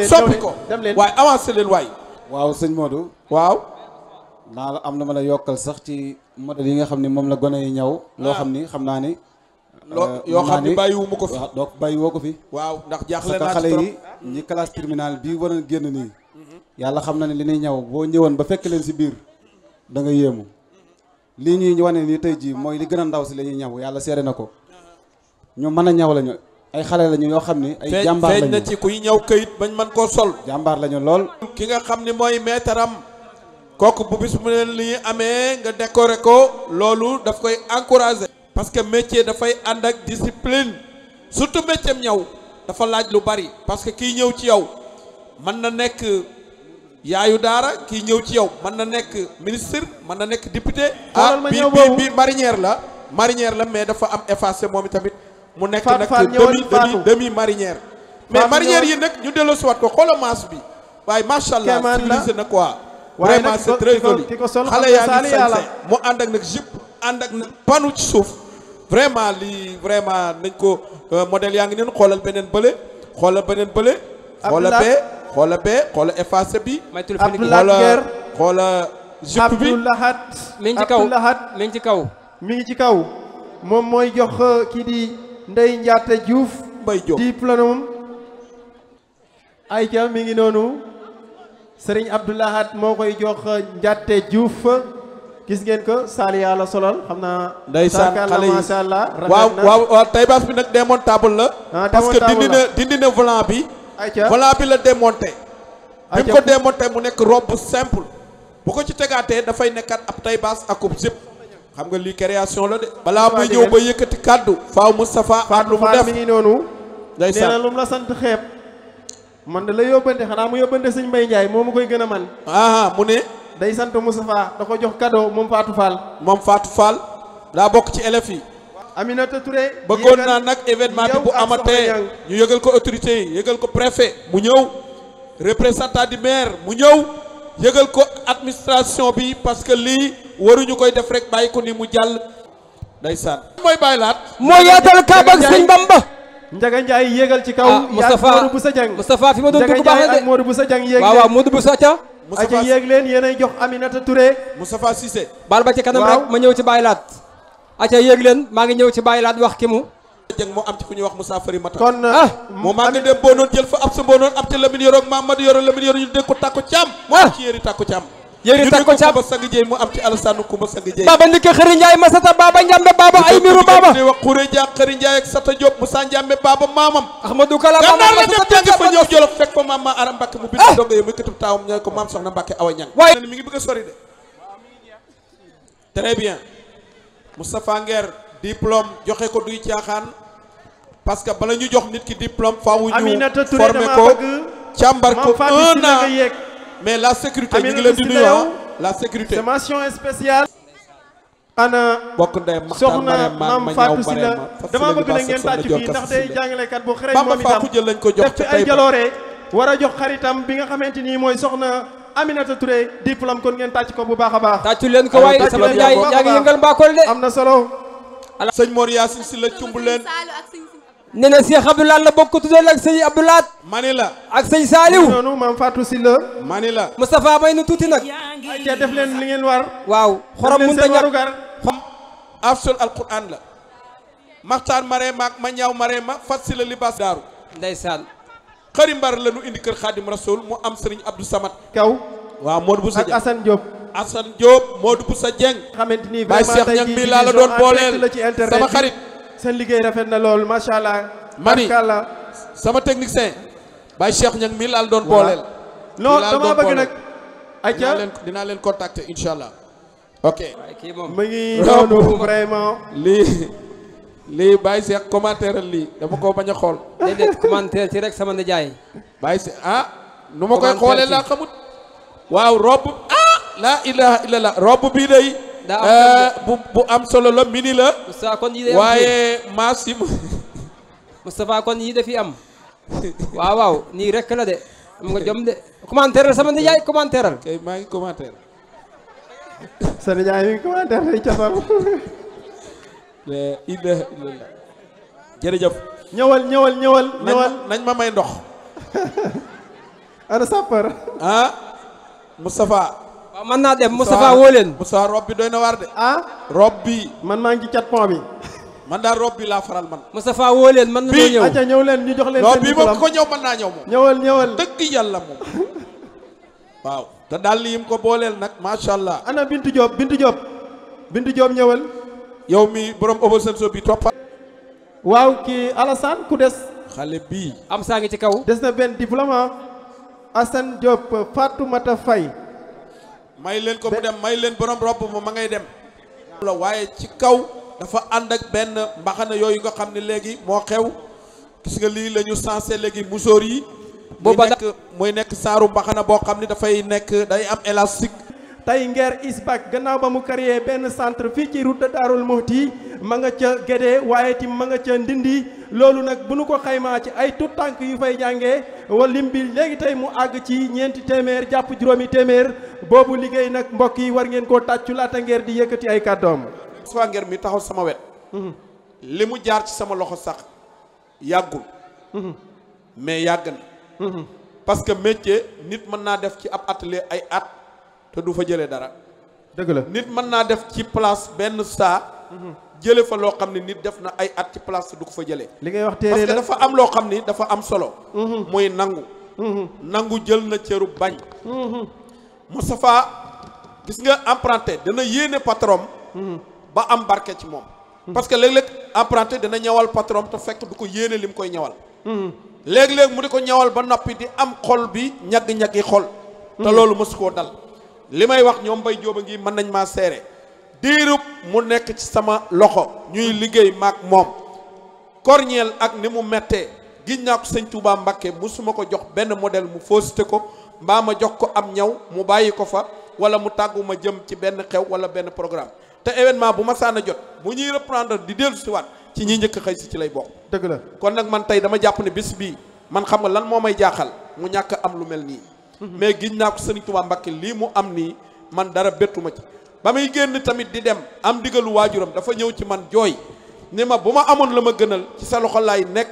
soppi ko waaye avancé leen waay. waaw sëñ Modou. waaw. naa la am na ma la yokkal sax ci modèle yi nga xam ne moom la gone yi ñëw. loo xam ni xam naa ni. yoo xam ni bàyyiwuma ko fi. waaw doo bàyyiwoo ko fi. waaw ndax jaaxle naa ci xale trop yi ñi classe terminale bii war a génn nii. yàlla xam na ne li ñuy ñëw boo ñëwoon ba fekk leen si biir da nga yéemu. lii ñuy wane nii tey jii mooy li gën a ndaw si la ñuy ñëw yàlla seere na ko. ñu mën a ñaw lañu ay xale lañu yoo xam ni ay jàmbaar lañu feeñ na ci kuy ñaw këyit bañ mën koo sol. jàmbaar lañu lool. ki nga xam ni mooy maître-am kooku bu bis mu ne li amee nga décorer ko loolu daf koy encourager. parce que métier dafay ànd ak discipline surtout métier ñaw dafa laaj lu bari parce que kii ñëw ci yow mën na nekk yaayu daara kii ñëw ci yow mën na nekk ministre mën na nekk député. bii marinière la mais dafa am effacé moom tamit. mu nekk nag demi marinière. mais marinière yi nag ñu delloo si waat ko xoola masse bi. waaye macha allah civilisé na quoi. vraiment c'est très joli xale yaa ngi sañse mu ànd ak nag jupe ànd ak nag panu ci suuf. vraiment lii vraiment nañ ko modèle yaa ngi neen xoolal beneen bële. xoolal beneen bële. xoola bee xoola effacé bi. xoola jupe bi. mi ngi ci kaw mi ngi ci kaw. mi ngi ci kaw moom mooy jox kii di Ndeye Ndiatta Diouf diplôme ayca mi ngi noonu Serigne Abdoulahat moo koy jox Ndiatta Diouf gis ngeen ko Saliya la solal xam naa ndeysaan xale yi masha Allah waaw tay baas bi nag démontable la parce que dindi na volant bi volant bi la démonté bi mu ko démonté mu nekk robe simple bu ko ci tegaatee dafay nekkat ab tay baas akub zip xam nga lii création la de. balaa muy ñëw ba yëkkati kàddu. faaw Moustapha am lu mu def mi ngi noonu. ndeysaan nee na lu mu la sant xeeb. man de la yóbbante xanaa mu yóbbante sëñ Mbaye Ndiaye moo ma koy gën a man. mu ne. day sant Moustapha da ko jox cadeau moom Fatou Fall. moom Fatou Fall. daa bokk ci élèves yi. Aminata Touré. bëggoon naa nag événement bi bu amatee ñu yëgal ko autorité yi yëgal ko préfet mu ñëw. représentant du maire mu ñëw. yëgal ko administration bi parce que lii. waruñu koy def rek bàyyi ko ni mu jàll. ndeysaan. mooy bàyyi laat. moo yaatal Kaaba ak sëñ Bamba. Njaga Njaay yéegal ci kaw. Moustapha Modou Boussa Dieng. Moustapha fi ma doon dugg baax na de. ak Modou Boussa Dieng yéeg leen. waaw Modou Boussa ca. Moustapha yéeg leen yéenay jox Aminata Touré. Moustapha Cissé. baal ba ci kanam rek ma ñëw ci bàyyi laat. aca yéeg leen maa ngi ñëw ci bàyyi laat wax ki mu. Dieng moo am ci ku ñuy wax Moussa Fari Mata. kon moom maa ngi dem boo noon jël fa ab sa boo noon ab ci Lamine Yoro ak Mamadou Yoro Lamine Yoro ñu dégg ko tàkko caam. moo am ci yéri tàkko caam. yéri tàkko caam Kumba Sang Jeey mu am ci Alassane Kumba Sang Jeey. baba ndike xëri Njaay Masata baba Njambe baba ay miru baba. di wax Xure Dia xëri Njaay ak Sata Diop Moussa Njambe baba maamam. Ahmadou Kala gànnaar la dem jàngi fa ñëw Jolof fekk fa maam ma Aram Mbacke mu bind dongo yi muy këtub taawam ñooy ko maam soxna Mbacke Awa Ñang waaye mi ngi bëgg a sori de. très bien Moustapha Nguer diplôme joxe ko duy caaxaan parce que bala ñu jox nit ki diplôme faaw ñu formé ko càmbar ko 1 an mais la sécurité ñu ngi leen di nuyu la sécurité. c'est mention spéciale. ana bokk ndey soxna Mame Fatou Sylla dama bëgg na ngeen tàcc fii ndax day jàngalekat bu xëy moom itam jël lañ ko jox def fi ay jaloore war a jox xaritam bi nga xamante ni mooy soxna Aminata Touré diplôme kon ngeen tàcc ko bu baax a baax. tàccu leen ko waaye sama Njaay yaa ngi yëngal mbaakol de. am na solo. sëñ Mor Yacine Sylla cumb leen. nee na Cheikh Abdoulaye la bokk tuddee ak sëñ Abdoulaye. mani la ak sëñ Saliou. noonu Mame Fatou Sylla. mani la. Moustapha may nu tuuti nag. ay ca def leen li ngeen war. waaw xorom mënut a ñàkk. afsul alquran la. Maxtaan Marema ak ma ñaaw Marema fat si la libaas daaru. ndeysaan. xëri mbar la ñu indi kër Xaadim Rasoul mu am Serigne Abdou Samad kaw waaw Modou Boussa ak Assane Diop Modou Boussa Dieng xamante ni Baye vraiment Cheikh Niang mi laa la doon booleel la ci internet sama xarit seen liggéey rafet na lool macha allah mani barkalla sama technicien Baye Cheikh Niang mi laa la doon booleel non dama bëgg nag acca dinaa leen contacter incha allah ok mu ngi noonu vraiment lii Baye Cheikh commentaire lii dama ko bañ a xool déedéet commentaire ci rek sama nijaay Baye Cheikh nu ma koy xoolee laa xamut waaw robe la ilaha illallah robe bii day bu am solo la mini la Moustapha kon yi waaye maasim Moustapha kon yi dafi am waaw nii rek la de am nga jom de commentaire sama nijaay commentaire kay maa ngi commentaire sa nijaay mi ngi commentaire day cafam la ilaha illallah jërëjëf ñëwal nañ ma may ndox ana sapeur Moustapha waaw mën naa dem Moustapha woo leen Moustapha rob bi doy na waar de rob bi man maa ngi cat pont bi man daal rob bi laa faral man Moustapha woo leen mën na ñëw acca ñëw leen ñu jox leen non bii moom ko ñëw mën naa ñëw moom ñëwal dëgg yàlla moom waaw te daal li yim ko booleel nag macha allah ana Bintu Diop ñëwal yow mi borom Oberseen so bi toppa waaw kii Alassane ku des xale bii am saa ngi ci kaw des na benn diplôme Assane Diop Fatoumata Faye may leen ko mu dem may leen borom robb ma ngay dem la waaye ci kaw dafa ànd ak benn mbaxana yooyu nga xam ne léegi moo xew gis nga lii la ñu sensé léegi musóor yi muy nekk saaru mbaxana boo xam ne dafay nekk day am élastique tey Nguer ISBAC gannaaw ba mu créé benn centre fii ci route de Darou Mouhty ma nga ca Guédé waaye tim ma nga ca Ndindi loolu nag bu nu ko xaymaa ci ay tout tànk yu fay jàngee wala lim bi léegi tey mu àgg ci 4 téeméer jàpp juróomi téeméer boobu liggéey nag mbokk yi war ngeen koo tàccu laata Nguer di yëkkati ay kàddoom. Moustapha Nguer mi taxaw sama wet li mu jaar ci sama loxo sax yàggul mais yàgg na parce que métier nit mën naa def ci ab atelier ay at te du fa jëlee dara dëgg la nit mën naa def ci place benn saa jële fa loo xam ne nit def na ay at ci place te du ko fa jëlee li ngay wax téere parce que la dafa am loo xam ni dafa am solo muy nangu jël na cëru bañ Moustapha gis nga emprunté dana yéene patron ba am barke ci moom parce que léeg-léeg emprunté dana ñawal patron te fekk du ko yéene lim koy ñawal léeg-léeg mu di ko ñawal ba noppi di am xol bi ñagg-ñaggi xol te loolu mësu koo dal li may wax ñoom Mbaye Jóoba ngi mën nañ maa seere diirub mu nekk ci sama loxo ñuy liggéey maak moom korñeel ak ni mu mettee giñ naa ko sëñ Touba Mbakke musuma ko jox benn modèle mu fausseté ko mbaa ma jox ko am ñaw mu bàyyi ko fa wala mu tàggu ma jëm ci benn xew wala benn programme te événement bu ma saan a jot bu ñuy reprendre di dellu si waat ci ñi njëkk xëy si ci lay bokk dëgg la kon nag man tey dama jàpp ne bis bii man xam nga lan moo may jaaxal mu ñàkk am lu mel nii mais giñ naa ko sëñ Touba Mbakke lii mu am nii man dara bettuma ci ba muy génn tamit di dem am digalu waajuram dafa ñëw ci man jooy ni ma bu ma amoon la ma gënal ci sa loxo laay nekk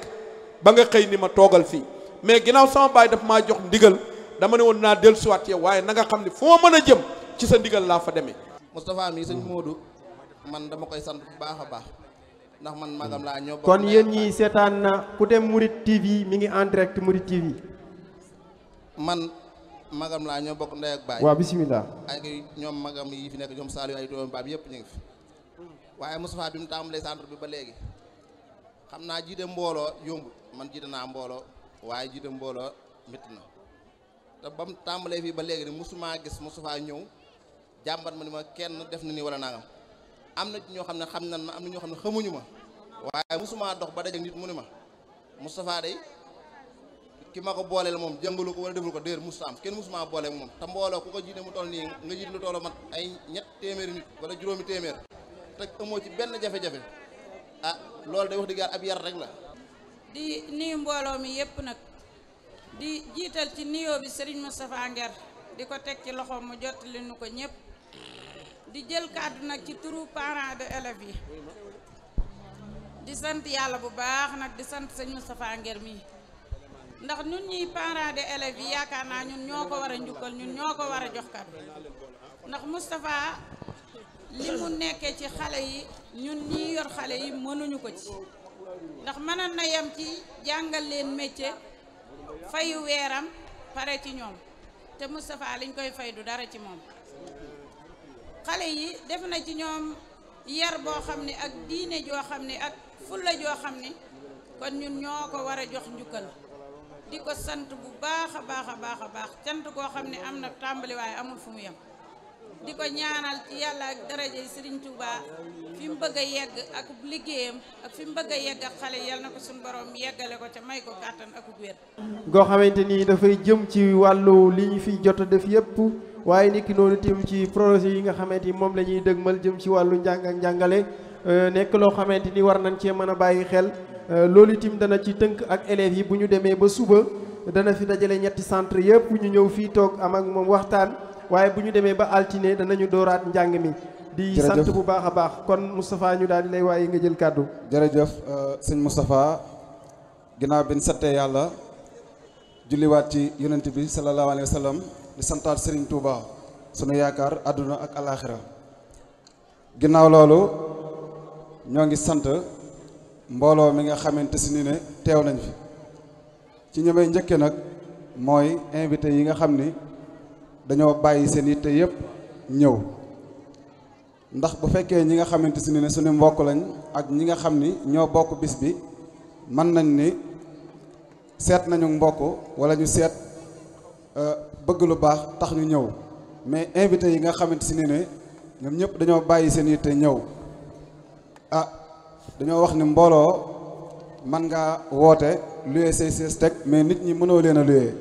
ba nga xëy ni ma toogal fii mais ginnaaw sama baay daf maa jox ndigal dama ne woon naa dellusiwaat yow waaye na nga xam ne foo mën a jëm ci sa ndigal laa fa demee. Moustapha mi sëñ Modou man dama koy sant bu baax a baax ndax man magam laa ñoo bokk. kon yéen ñi seetaan na ku dem Mouride TV mi ngi en direct Mouride TV. man magam laa ñoo bokk ndey ak baay. waaw bisimilah. ay ñoom magam yi fi nekk ñoom Saliou ay doom baab yëpp ñu ngi fi waaye Moustapha bi mu tàmbalee centre bi ba léegi xam naa jiite mbooloo yombul man jiite naa mbooloo waaye jiite mbooloo métti na te ba mu tàmbalee fii ba léegi ni musuma gis Moustapha ñëw jàmbat ma ni ma kenn def na ni wala nangam am na ñoo xam ne xam nan ma am na ñoo xam ne xamuñu ma waaye musuma dox ba daje nit mu ni ma Moustapha day ki ma ko booleel moom jàngalu ko wala deful ko déer musta am kenn musuma booleeg moom te mbooloo ku ko jiite mu toll nii nga jiite lu toll mat ay 3 téeméeri nit wala juróomi téeméer te amoo ci benn jafe-jafe ah loolu day wax dëgg yàlla ab yar rek la. di nuyu mbooloo mi yépp nag di jiital ci nuyoo bi Serigne Moustapha Nguer di ko teg ci loxoom mu jottali nu ko ñëpp di jël kàddu nag ci turu parents de élèves yi di sant yàlla bu baax nag di sant sëñ Moustapha Nguer mii ndax ñun ñuy parents de élèves yi yaakaar naa ñun ñoo ko war a njukkal ñun ñoo ko war a jox kàddu ndax Moustapha li mu nekkee ci xale yi ñun ñi yor xale yi mënuñu ko ci ndax mënoon na yem ci jàngal leen métier fayu weeram pare ci ñoom te Moustapha liñ koy fay du dara ci moom. xale yi def na ci ñoom yar boo xam ne ak diine joo xam ne ak fulla joo xam ne kon ñun ñoo ko war a jox njukkal di ko sant bu baax a baax a baax a baax cant koo xam ne am na tàmbali waaye amul fu mu yem di ko ñaanal ci yàlla ak daraja Serigne Touba fi mu bëgg a yegg ak liggéeyam ak fi mu bëgg a yegg ak xale yal na ko suñu borom yeggale ko ca may ko kàttan ak wér. goo xamante ni dafay jëm ci wàllu li ñu fi jot a def yépp waaye niki noonu tim ci projet yi nga xamante ni moom la ñuy dëgmal jëm ci wàllu njàng ak njàngale nekk loo xamante ni war nañ cee mën a bàyyi xel loolu itam dana ci tënk ak élèves yi bu ñu demee ba suba dana fi dajale ñetti centre yëpp ñu ñëw fii toog am ak moom waxtaan waaye bu ñu demee ba altine danañu dooraat njàng mi di sant bu baax a baax kon Moustapha ñu daal di lay waaye nga jël kàddu. jërëjëf sëñ Moustapha ginnaaw bi ñu santee yàlla julliwaat ci yonent bi sallallahu alayhi wa sallam di santaat Serigne Touba sunu yaakaar àdduna ak alaaxira ginnaaw loolu ñoo ngi sant mbooloo mi nga xamante si ni ne teew nañ fi ci ñi may njëkke nag mooy invité yi nga xam ni dañoo bàyyi seen yitte yépp ñëw ndax bu fekkee ñi nga xamante si ni ne suñu mbokk lañ ak ñi nga xam ni ñoo bokk bis bi mën nañ ni seet nañu mbokk wala ñu seet bëgg lu baax tax ñu ñëw mais invité yi nga xamante si ni ne ñoom ñëpp dañoo bàyyi seen yitte ñëw dañoo wax ni mbooloo man ngaa woote luye say sees teg mais nit ñi mënoo leen a luye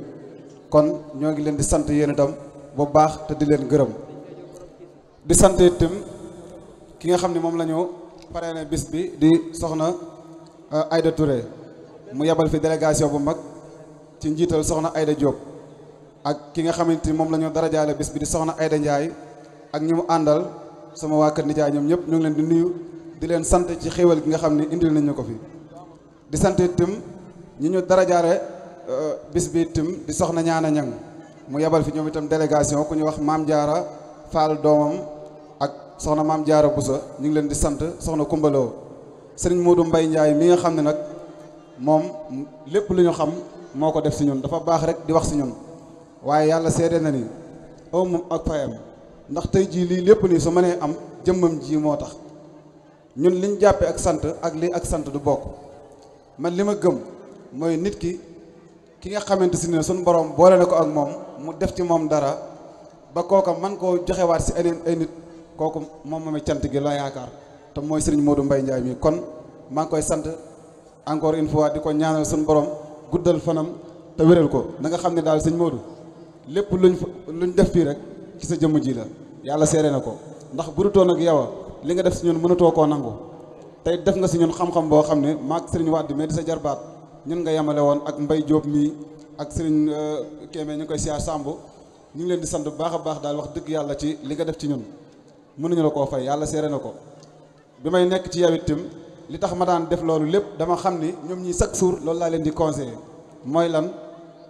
kon ñoo ngi leen di sant yéen itam bu baax te di leen gërëm di sant itam ki nga xam ne moom la ñu parrainé bis bi di soxna Aïda Touré mu yebal fi délégation bu mag ci njiital soxna Aïda Diop ak ki nga xamante ni moom la ñu darajaale bis bi di soxna Aïda Ndiaye ak ñi mu àndal sama waa kër nijaay ñoom ñëpp ñu ngi leen di nuyu di leen sant ci xéewal gi nga xam ne indil nañ ñu ko fi di sant itam ñi ñu darajaale bis bi itam di soxna ñaana ñang mu yebal fi ñoom itam délégation ku ñu wax maam Jaara Fall doomam ak soxna maam Jaara Busa ñu ngi leen di sant soxna Kumbaloo sëriñ Modou Mbaye Ndiaye mi nga xam ne nag moom lépp lu ñu xam moo ko def si ñun dafa baax rek di wax si ñun waaye yàlla seede na ni aw moom ak fayam ndax tey jii lii lépp nii su mënee am jëmmam ji moo tax ñun liñ jàppe ak sant ak lii ak sant du bokk man li ma gëm mooy nit ki nga xamante si ne suñu borom boole na ko ak moom mu def ci moom dara ba kooka man koo joxewaat si ay nit kooku moom moomay cant gi la yaakaar te mooy sëriñ Modou Mbaye Ndiaye mi kon maa ngi koy sant encore une fois di ko ñaanal suñu borom guddal fanam te wéral ko na nga xam ne daal sëñ Modou lépp luñ def fii rek ci sa jëmm ji la yàlla seere na ko ndax bu dutoon ak yow li nga def si ñun mënatoo koo nangu tey def nga si ñun xam-xam boo xam ne maag sëriñ Wade mais di sa jarbaat ñun nga yemale woon ak Mbaye Diop mii ak sëriñ Kémé ñu ngi koy siyaar Samb ñu ngi leen di sant bu baax a baax daal wax dëgg yàlla ci li nga def ci ñun mënuñu la koo fay yàlla seere na ko bi may nekk ci yow itam li tax ma daan def loolu lépp dama xam ni ñoom ñi chaque jour loolu laa leen di conseiller mooy lan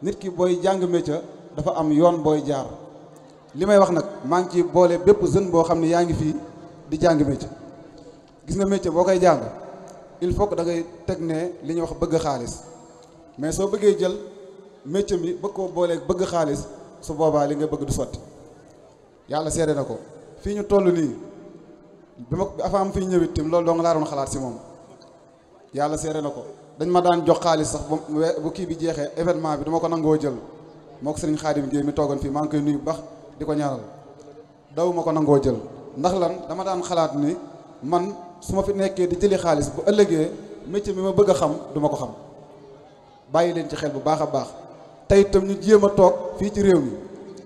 nit ki booy jàng métier dafa am yoon booy jaar li may wax nag maa ngi ci boole bépp jeune boo xam ne yaa ngi fii di jàng métier gis nga métier boo koy jàng il faut que da ngay teg ne li ñuy wax bëgg xaalis mais soo bëggee jël métier mi bëgg koo booleeg bëgg xaalis su boobaa li nga bëgg du sotti yàlla seede na ko fii ñu toll nii bi ma avant am fi ñëwit tim loolu doo nga laa doon xalaat si moom yàlla seede na ko dañ ma daan jox xaalis sax bu kii bi jeexee événement bi dama ko nangoo jël moo ko sëriñ Xaadim Géey mi toogoon fii maa ngi koy nuyu bu baax di ko ñaanal daw ma ko nangoo jël ndax lan dama daan xalaat ni man su ma fi nekkee di jëli xaalis bu ëllëgee métier mi ma bëgg a xam du ma ko xam bàyyi leen ci xel bu baax a baax tey itam ñu jéem a toog fii ci réew mi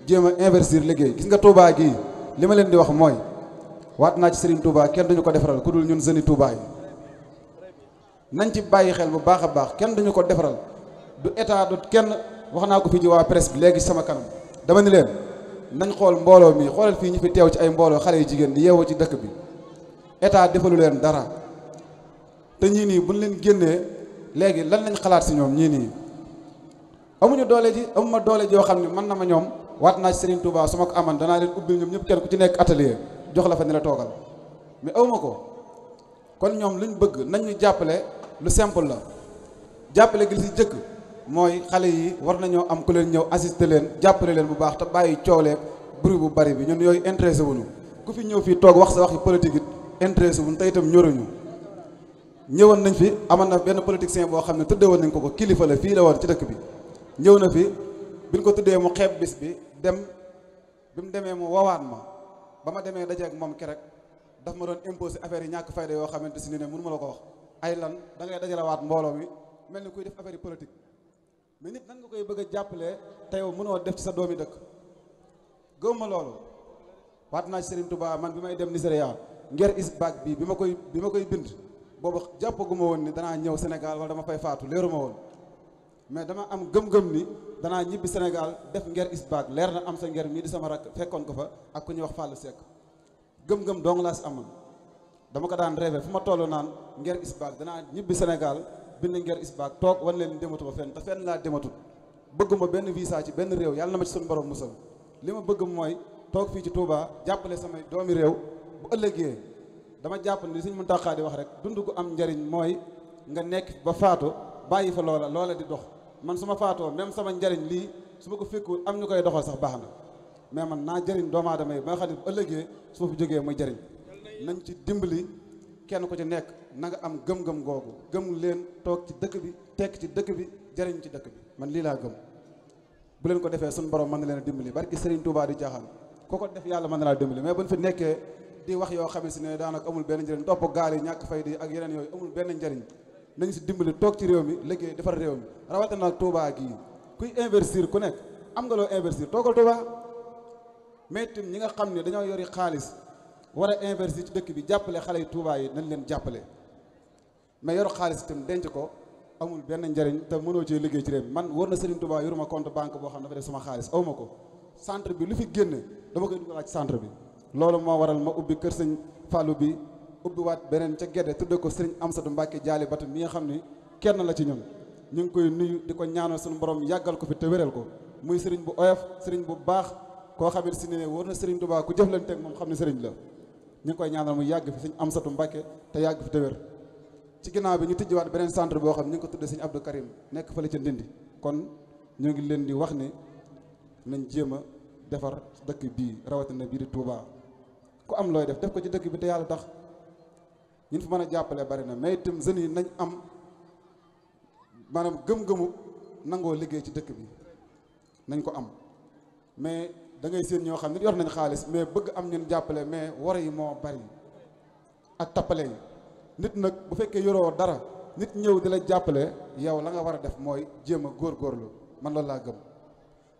jéem a investir liggéey gis nga Touba gii li ma leen di wax mooy waat naa ci Serigne Touba kenn duñu ko defaral ku dul ñun jeunes Touba yi nañ ci bàyyi xel bu baax a baax kenn duñu ko defaral du état du kenn wax naa ko fii ci waa presse bi léegi sama kanam dama ni leen nañ xool mbooloo mi xoolal fii ñu fi teew ci ay mbooloo xale yu jigéen di yeewoo ci dëkk bi état defalu leen dara te ñii nii buñ leen génnee léegi lan lañ xalaat si ñoom ñii nii amuñu doole ji amuma doole ji yoo xam ne mën na ma ñoom waat naa ci Serigne Touba su ma ko aman danaa leen ubbil ñoom ñëpp kenn ku ci nekk atelier jox la fa ne la toogal mais awma ko kon ñoom luñ bëgg nañ ñu jàppale lu simple la jàppale gi li si jëkk mooy xale yi war nañoo am ku leen ñëw assister leen jàppale leen bu baax te bàyyi cooleeg bruit bu bari bi ñun yooyu intéressé wuñu ku fi ñëw fii toog wax sa waxi politique it intéressé wuñu te itam ñoruñu ñëwoon nañ fi amoon na benn politicien boo xam ne tuddee woon nañ ko kilifa la fii la woon ci dëkk bi ñëw na fi biñ ko tuddee mu xeeb bis bi dem bi mu demee mu wawaat ma ba ma demee dajeeg moom kerek daf ma doon imposé affaire yi ñàkk fayda yoo xamante si ni ne mënu ma la ko wax ay lan da ngay dajalewaat mbooloo mi mel ni kuy def affaire yi politique mais nit nan nga koy bëgg a jàppalee te yow mënoo def ci sa doomi dëkk gëw ma loolu waat naa ci Serigne Touba man bi may dem Nigéria Nguer is back bi bi ma koy bind boobu jàppaguma woon ni danaa ñëw Sénégal wala dama fay faatu leeruma woon mais dama am gëm-gëm ni danaa ñibbi Sénégal def Nguer is back leer na am sa Nguer mii di sama rakk fekkoon ko fa ak ku ñuy wax Fallou Seck gëm-gëm dong laa si amoon dama ko daan rêvé fu ma toll naan Nguer is back danaa ñibbi Sénégal bind Nguer is back toog wan leen dematuma fenn te fenn laa dematut bëgguma benn visa ci benn réew yàlla na ma ci suñu borom musal li ma bëgg mooy toog fii ci Touba jàppale samay doomi réew bu ëllëgee dama jàpp ni Sëñ Muntaxa di wax rek dund gu am njariñ mooy nga nekk ba faatu bàyyi fa loola di dox man su ma faatoo même sama njariñ lii su ma ko fekkul am ñu koy doxal sax baax na mais man naa jëriñ doomu aadama yi ba nga xam ne bu ëllëgee su ma fi jógee muy jëriñ nañ ci dimbali kenn ku ci nekk na nga am gëm-gëm googu gëm leen toog ci dëkk bi tekk ci dëkk bi jëriñ ci dëkk bi man lii laa gëm bu leen ko defee suñu borom mën na leen a dimbali barki Serigne Touba di jaaxal ko ko def yàlla mën na laa dimbali mais buñ fi nekkee di wax yoo xam ne si ne daanaka amul benn njëriñ topp gaal yi ñàkk fay di ak yeneen yooyu amul benn njëriñ nañ si dimbali toog ci réew mi liggéey defar réew mi rawatina nag Touba gii kuy investir ku nekk am nga loo investir toogal Touba mais itam ñi nga xam ne dañoo yori xaalis war a investir ci dëkk bi jàppale xale yi Touba yi nañ leen jàppale mais yor xaalis itam denc ko amul benn njëriñ te mënoo cee liggéey ci réew mi man war na Serigne Touba yoruma compte banque boo xam ne dafa def sama xaalis awma ko centre bi lu fi génne dama koy dugalaat ci centre bi loolu moo waral ma ubbi kër sëñ Fallou bi ubbi waat beneen ca Gédé tudde ko Serigne Amsadou Mbacke Jaali Batu mi nga xam ni kenn la ci ñun ñu ngi koy nuyu di ko ñaanal suñu borom yàggal ko fi te wéral ko muy Serigne bu oyof Serigne bu baax koo xamante si ne war na Serigne Touba ku jëflanteeg moom xam ne Serigne la ñu ngi koy ñaanal mu yàgg fi sëñ Amsadou Mbacke te yàgg fi te wér ci ginnaaw bi ñu tijjiwaat beneen centre boo xam ne ñu ngi ko tudde sëñ Abdou Karim nekk fële ca Ndindi kon ñu ngi leen di wax ni nañ jéem a defar dëkk bii rawatina bii di Touba ku am looy def ko ci dëkk bi te yàlla tax ñun fi mën a jàppale bari na mais itam jeunes yi nañ am maanaam gëm-gëmu nangoo liggéey ci dëkk bi nañ ko am mais da ngay seen ñoo xam ne yor nañ xaalis mais bëgg am ñun jàppale mais war yi moo bari ak tappale yi nit nag bu fekkee yoroo dara nit ñëw di la jàppale yow la nga war a def mooy jéem a góorgóorlu man loolu laa gëm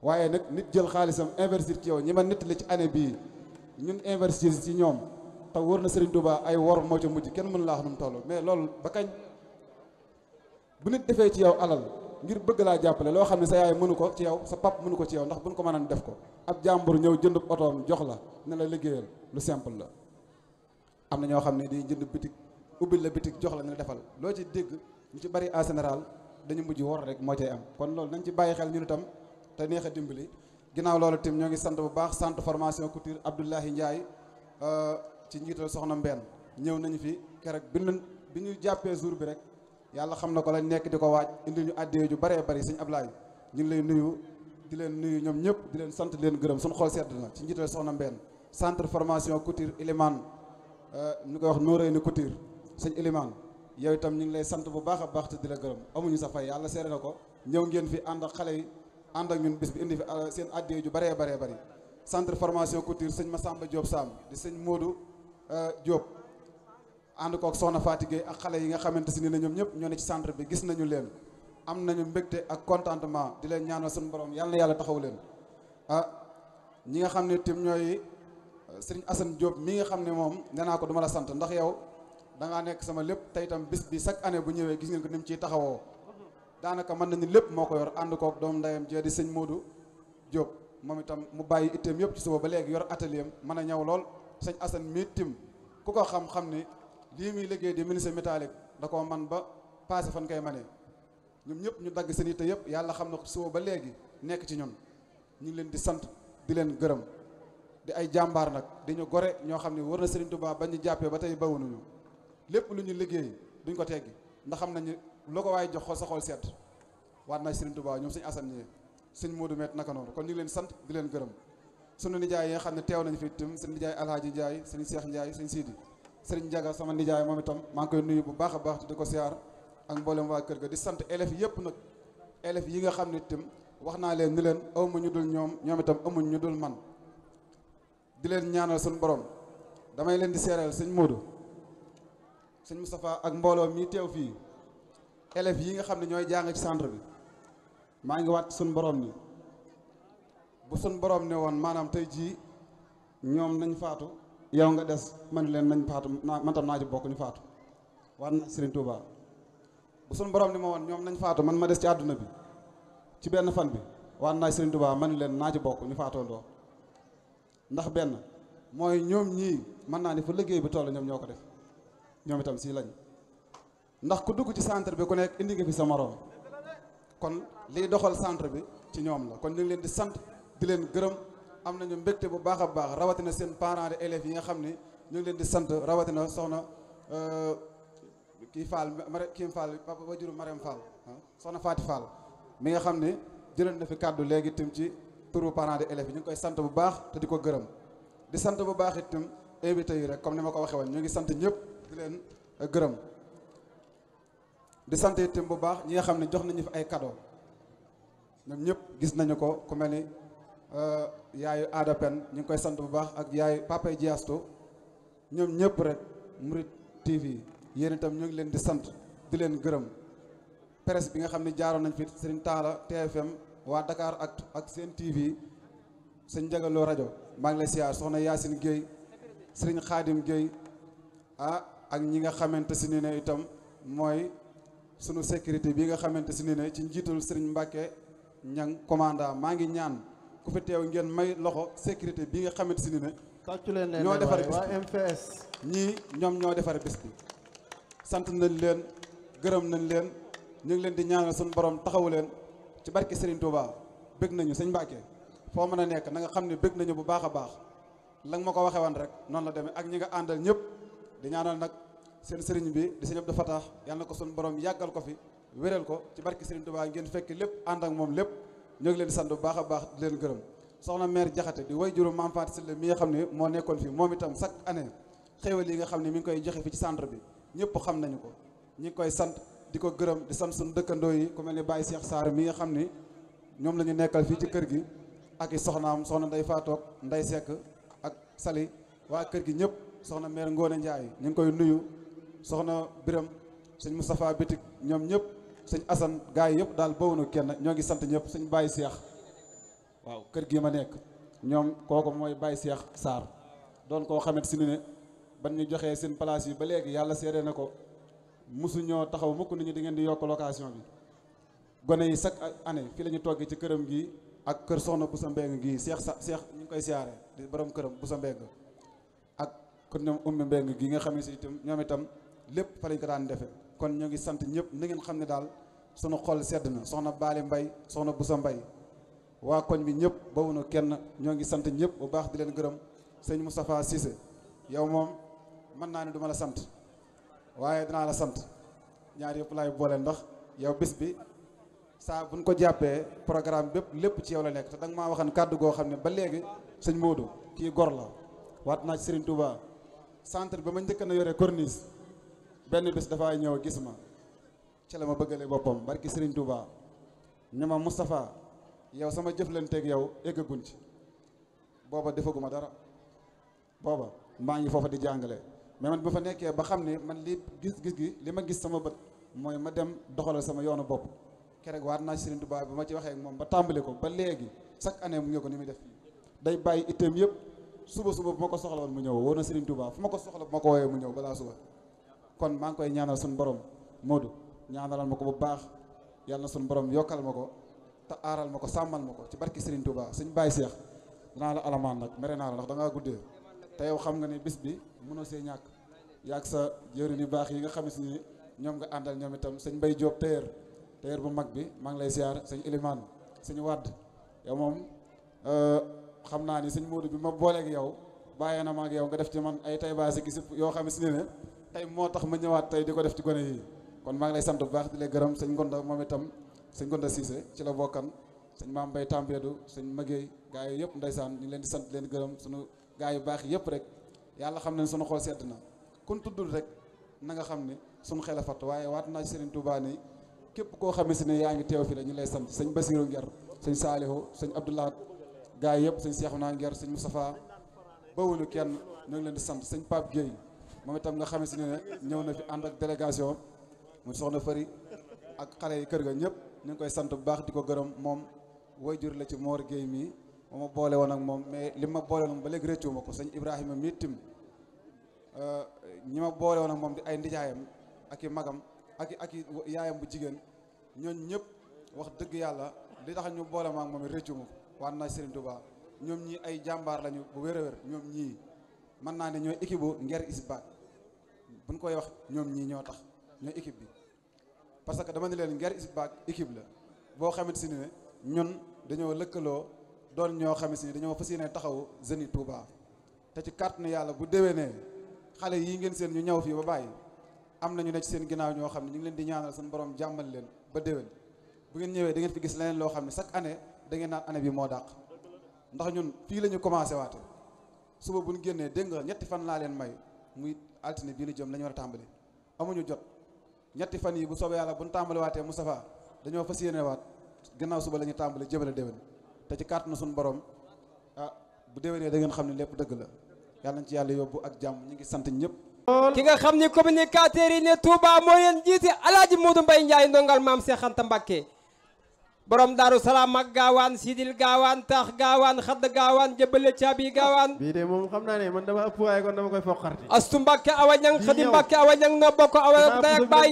waaye nag nit jël xaalisam investir ci yow ñi ma nit la ci année bii ñun investir ci ñoom te wóor na Serigne Touba ay wor moo ca mujj kenn mënu laa wax nu mu toll mais loolu ba kañ bu nit defee ci yow alal ngir bëgg laa jàppale loo xam ne sa yaay mënu ko ci yow sa pap mënu ko ci yow ndax buñ ko mënoon def ko ab jàmbur ñëw jënd otoom jox la ne la liggéeyal lu simple la am na ñoo xam ne di jënd bitik ubbil la bitik jox la ne la defal loo ci dégg ñu ci bari en général dañu mujj wor rek moo cay am kon loolu nañ ci bàyyi xel ñun itam te neex a dimbali ginnaaw loolu tim ñoo ngi sant bu baax centre formation couture Abdoulahi Ndiaye ci njiital soxna Mbène ñëw nañu fi keroog bi ñu jàppee jour bi rek yàlla xam na ko lañ nekk di ko waaj indi ñu àddee ju baree bari sëñ Ablaye ñu ngi lay nuyu di leen nuyu ñoom ñëpp di leen sant di leen gërëm suñu xol sedd na ci njiital soxna Mbène centre formation couture Ilimane ñu koy wax Noreyni couture sëñ Ilimane yow itam ñu ngi lay sant bu baax a baax te di la gërëm amuñu sa fay yàlla seere na ko ñëw ngeen fi ànd ak xale yi ànd ak ñun bis bi indi fi seen àddee ju baree baree bari centre formation couture sëñ Massamba Diop Sam di sëñ Modou Diop ànd kook soxna Fatigé ak xale yi nga xamante si ni ñoom ñëpp ñoo ne ci centre bi gis nañu leen am nañu mbégte ak contentement di leen ñaanal suñu borom yàlla na yàlla taxaw leen ñi nga xam ne tim ñooy sëriñ Assane Diop mi nga xam ne moom nee naa ko duma la sant ndax yow da ngaa nekk sama lépp te itam bis bi chaque année bu ñëwee gis ngeen ko ni mu ciy taxawoo daanaka mën nañu lépp moo ko yor ànd kook doom ndeyam jee di sëñ Modou Diop moom itam mu bàyyi itteem yëpp ci suba ba léegi yor atelier mën a ñëw lool sëñ Assane mii tim ku ko xam-xam ni lii muy liggéey di menuisier métallique da koo man ba passé fan koy manee ñoom ñëpp ñu dagg seen yitte yëpp yàlla xam na suba ba léegi nekk ci ñun ñu ngi leen di sant di leen gërëm di ay jàmbaar nag di ñu gore ñoo xam ne war na Serigne Touba ba ñu jàppee ba tey bawunuñu lépp lu ñu liggéey duñ ko teggi ndax xam nañu loo ko waaye jox xol sa xol sedd waat naa Serigne Touba ñoom sëñ Assane ñi sëñ Modou Met naka noonu kon ñu ngi leen sant di leen gërëm sunu nijaay yi nga xam ne teew nañu fi itam sëñ nijaay Alhaaji Ndiaye sëñ Cheikh Ndiaye sëñ Sidi sëriñ Ndiaga sama nijaay moom itam maa ngi koy nuyu bu baax a baax te di ko siyaar ak mboolem waa kër ga di sant élèves yëpp nag élèves yi nga xam ne itam wax naa leen ni leen awma ñu dul ñoom itam amuñ ñu dul man di leen ñaanal suñu borom damay leen di seereel sëñ Modou sëñ Moustapha ak mbooloo mi teew fii élèves yi nga xam ne ñooy jàng ci centre bi maa ngi waat suñu borom ni bu suñu borom ne woon maanaam tey jii ñoom nañ faatu yow nga des man leen nañ faatu man tam naa ci bokk ñu faatu waat na Serigne Touba bu suñu borom ni ma woon ñoom nañ faatu man ma des ci àdduna bi ci benn fan bi waat naa Serigne Touba man leen naa ci bokk ñu faatoondoo ndax benn mooy ñoom ñii mën naa ni fa liggéey bi toll ñoom ñoo ko def ñoom itam si lañ ndax ku dugg ci centre bi ku nekk indi nga fi sa morom kon liy doxal centre bi ci ñoom la kon ñu ngi leen di sant di leen gërëm am nañu mbégte bu baax a baax rawatina seen parents de élèves yi nga xam ni ñu ngi leen di sant rawatina soxna kii Fall kii Fall wajuru Mariam Fall soxna Faati Fall mi nga xam ni jëleen na fi kàddu léegi itam ci turu parents de élèves yi ñu ngi koy sant bu baax te di ko gërëm di sant bu baax itam invité yi rek comme ni ma ko waxee woon ñu ngi sant ñëpp di leen gërëm di sant itam bu baax ñi nga xam ne jox nañu fi ay cadeau ñoom ñëpp gis nañu ko ku mel ni yaayu Aada Pen ñu ngi koy sant bu baax ak yaayu Papay Diasto ñoom ñëpp rek Murid TV yéen itam ñu ngi leen di sant di leen gërëm presse bi nga xam ne jaaroon nañ fi Serigne Talla TFM waa Dakar ak seen TV sëñ Jagaloo rajo maa ngi lay siyaar soxna Yacine Guèye Serigne Khadim Guèye ak ñi nga xamante si ni ne itam mooy sunu sécurité bi nga xamante si ni ne ci njiitul Serigne Mbacke Ñang commandant maa ngi ñaan ku fi teew ngeen may loxo sécurité bi nga xamante si ni ne ñoo defar bis waa MFS ñii ñoom ñoo defar bis bi sant nañ leen gërëm nañ leen ñu ngi leen di ñaanal suñu borom taxawu leen ci barke Serigne Touba bëgg nañu sëñ Mbacke foo mën a nekk na nga xam ne bëgg nañu bu baax a baax la nga ma ko waxee woon rek noonu la demee ak ñi nga àndal ñëpp di ñaanal nag seen sëriñ bi di sëñ Abdou Fatah yàlla na ko suñu borom yàggal ko fi wéral ko ci barke Serigne Touba ngeen fekk lépp ànd ak moom lépp ñoo ngi leen di sant bu baax a baax di leen gërëm soxna maire Jaxate di way juróom Mame Fatou Sylla mi nga xam ne moo nekkoon fii moom itam chaque année xéewal yi nga xam ne mi ngi koy joxe fi ci centre bi ñëpp xam nañu ko ñi ngi koy sant di ko gërëm di sant suñu dëkkandoo yi ku mel ni Baye Cheikh Sarr mi nga xam ni ñoom la ñu nekkal fii ci kër gi ak i soxnaam soxna Ndey Faatoog Ndey Seck ak Sali waa kër gi ñëpp soxna maire Ngoone Ndiaye ñu ngi koy nuyu soxna Biram sëñ Moustapha Bitik ñoom ñëpp sëñ Assane gars yi yëpp daal bawunu kenn ñoo ngi sant ñëpp sëñ Baye Cheikh waaw kër gi ma nekk ñoom kooku mooy Baye Cheikh Sarr doon koo xamante si ne ban ñu joxee seen place yi ba léegi yàlla seede na ko mosu ñoo taxaw mukk nit ñi di ngeen di yokk location bi gone yi chaque année fii la ñu toggee ci këram gi ak kër soxna Boussa Mbeng gi Cheikh ñu ngi koy siyaare di borom këram Boussa Mbeng ak kër ñoom ummi Mbeng gi nga xam ne si itam ñoom itam lépp fa lañ ko daan defe kon ñoo ngi sant ñëpp na ngeen xam ne daal sunu xol sedd na soxna Baali Mbay soxna Boussa Mbay waa koñ bi ñëpp bawuñu kenn ñoo ngi sant ñëpp bu baax di leen gërëm sëñ Moustapha Cissé yow moom mën naa ne duma la sant waaye dinaa la sant ñaar yëpp laay boole ndax yow bis bi saa buñ ko jàppee programme bépp lépp ci yow la nekk te danga maa waxan kàddu goo xam ne ba léegi sëñ Modou kii gor la waat naa ci Serigne Touba centre ba ma njëkk na yore corniche benn bis dafaa ñëw gis ma ci la ma bëggale boppam barki Serigne Touba ne ma Moustapha yow sama jëflanteeg yow eggaguñ ci booba defaguma dara booba maa ngi foofa di jàngale mais man bu fa nekkee ba xam ne man li gis gi li ma gis sama bët mooy ma dem doxalal sama yoonu bopp keroog waat naa ci Serigne Touba bi ma ci waxee ak moom ba tàmbali ko ba léegi chaque année mu ngi ko ni muy def fii day bàyyi itteem yëpp suba bu ma ko soxla woon mu ñëw wóor na Serigne Touba fu ma ko soxla bu ma ko woowee mu ñëw balaa suba kon maa ngi koy ñaanal suñu borom Modou ñaanalal ma ko bu baax yàlla na suñu borom yokkal ma ko te aaral ma ko sàmmal ma ko ci barki Serigne Touba suñ Baye Cheikh dinaa la alamaan nag mere naa la ndax da ngaa guddee te yow xam nga ne bis bi mënoo see ñàkk yaag sa jëriñ yu baax yi nga xam ni ñoom nga àndal ñoom itam sëñ Mbaye Diop téer bu mag bi maa ngi lay siyaar sëñ Elimane sëñ Wadd yow moom xam naa ni sëñ Modou bi ma booleeg yow bàyyee na ma ak yow nga def ci man ay tay baasi gis yoo xam ne tey moo tax ma ñëwaat tey di ko def ci gone yi kon maa ngi lay sant bu baax di lay gërëm sëñ Ngonda moom itam sëñ Gonda Cissé ci la bokkan sëñ Maam Mbay Tambeedu sëñ Magéey gaa yi yëpp ndeysaan ñu leen di sant leen gërëm sunu gaa yu baax yëpp rek yàlla xam ne sunu xol sedd na kun tuddul rek na nga xam ne sunu xel a fatt waaye waat naa ci Serigne Touba ni képp koo xamee si ne yaa ngi teew fi la ñu lay sant sëñ Basiru Nger sëñ Saalihu sëñ Abdoulahat gaa yi yëpp sëñ Seexuna Nger sëñ Moustapha bawuñu kenn ñoo ngi leen di sant sëñ Pape Gueye moom itam nga xamee si ne ñëw na fi ànd ak délégation mu soxna Fari ak xale yi kër ga ñëpp ñu ngi koy sant bu baax di ko gërëm moom waajur la ci Mor Gueye mii moo ma boole woon ak moom mais li ma boole woon ba léegi réccu ma ko sëñ Ibrahima mii tim ñi ma boole woon ak moom di ay ndijaayam ak i magam ak i yaayam bu jigéen ñooñ ñëpp wax dëgg yàlla li tax ñu boole ma ak moom réccu ma ko waat naa Serigne Touba ñoom ñii ay jàmbaar lañu bu wér a wér ñoom ñii mën naa ne ñooy équipe bu Nger is back buñ koy wax ñoom ñii ñoo tax ñooy équipe bi parce que dama ne leen Nger is back équipe la boo xamante si ne ñun dañoo lëkkaloo doon ñoo xamante si ne dañoo fas yéene taxaw jeunes yi Touba te ci kàttanu yàlla bu déwénee xale yii ngeen seen ñu ñëw fii ba bàyyi am na ñu ne ci seen ginnaaw ñoo xam ne ñu ngi leen di ñaanal suñu borom jàmmal leen ba déwén bu ngeen ñëwee da ngeen fi gis leneen loo xam ne chaque année da ngeen naan année bi moo dàq ndax ñun fii la ñu commencé waate suba bu ñu génnee dégg nga ñetti fan laa leen may muy altine bii nu jëm la ñu war a tàmbali amuñu jot ñetti fan yi bu soobee yàlla bu ñu tàmbali waatee Moustapha dañoo fas yéene waat gannaaw suba la ñu tàmbali jëmale déwén te ci kàttanu suñu borom ah bu déwénee da ngeen xam ne lépp dëgg la yàlla nañ ci yàlla yóbbu ak jàmm ñu ngi sant ñëpp. ki nga xam ni communicateur yi ne Touba moo leen jiite Alaaji Modou Mbaye Ndiaye ndongal maam Cheikh Anta Mbacké borom Daaru Salaam ak gaawaan Sidil gaawaan tax gaawaan xadd gaawaan jëbale caabi gaawaan bii de moom xam naa ne man dama ëpp waaye kon dama koy foqarti Astu Mbacké Awa Ñang Xadi Mbacké Awa Ñang na bokk awa day ak baay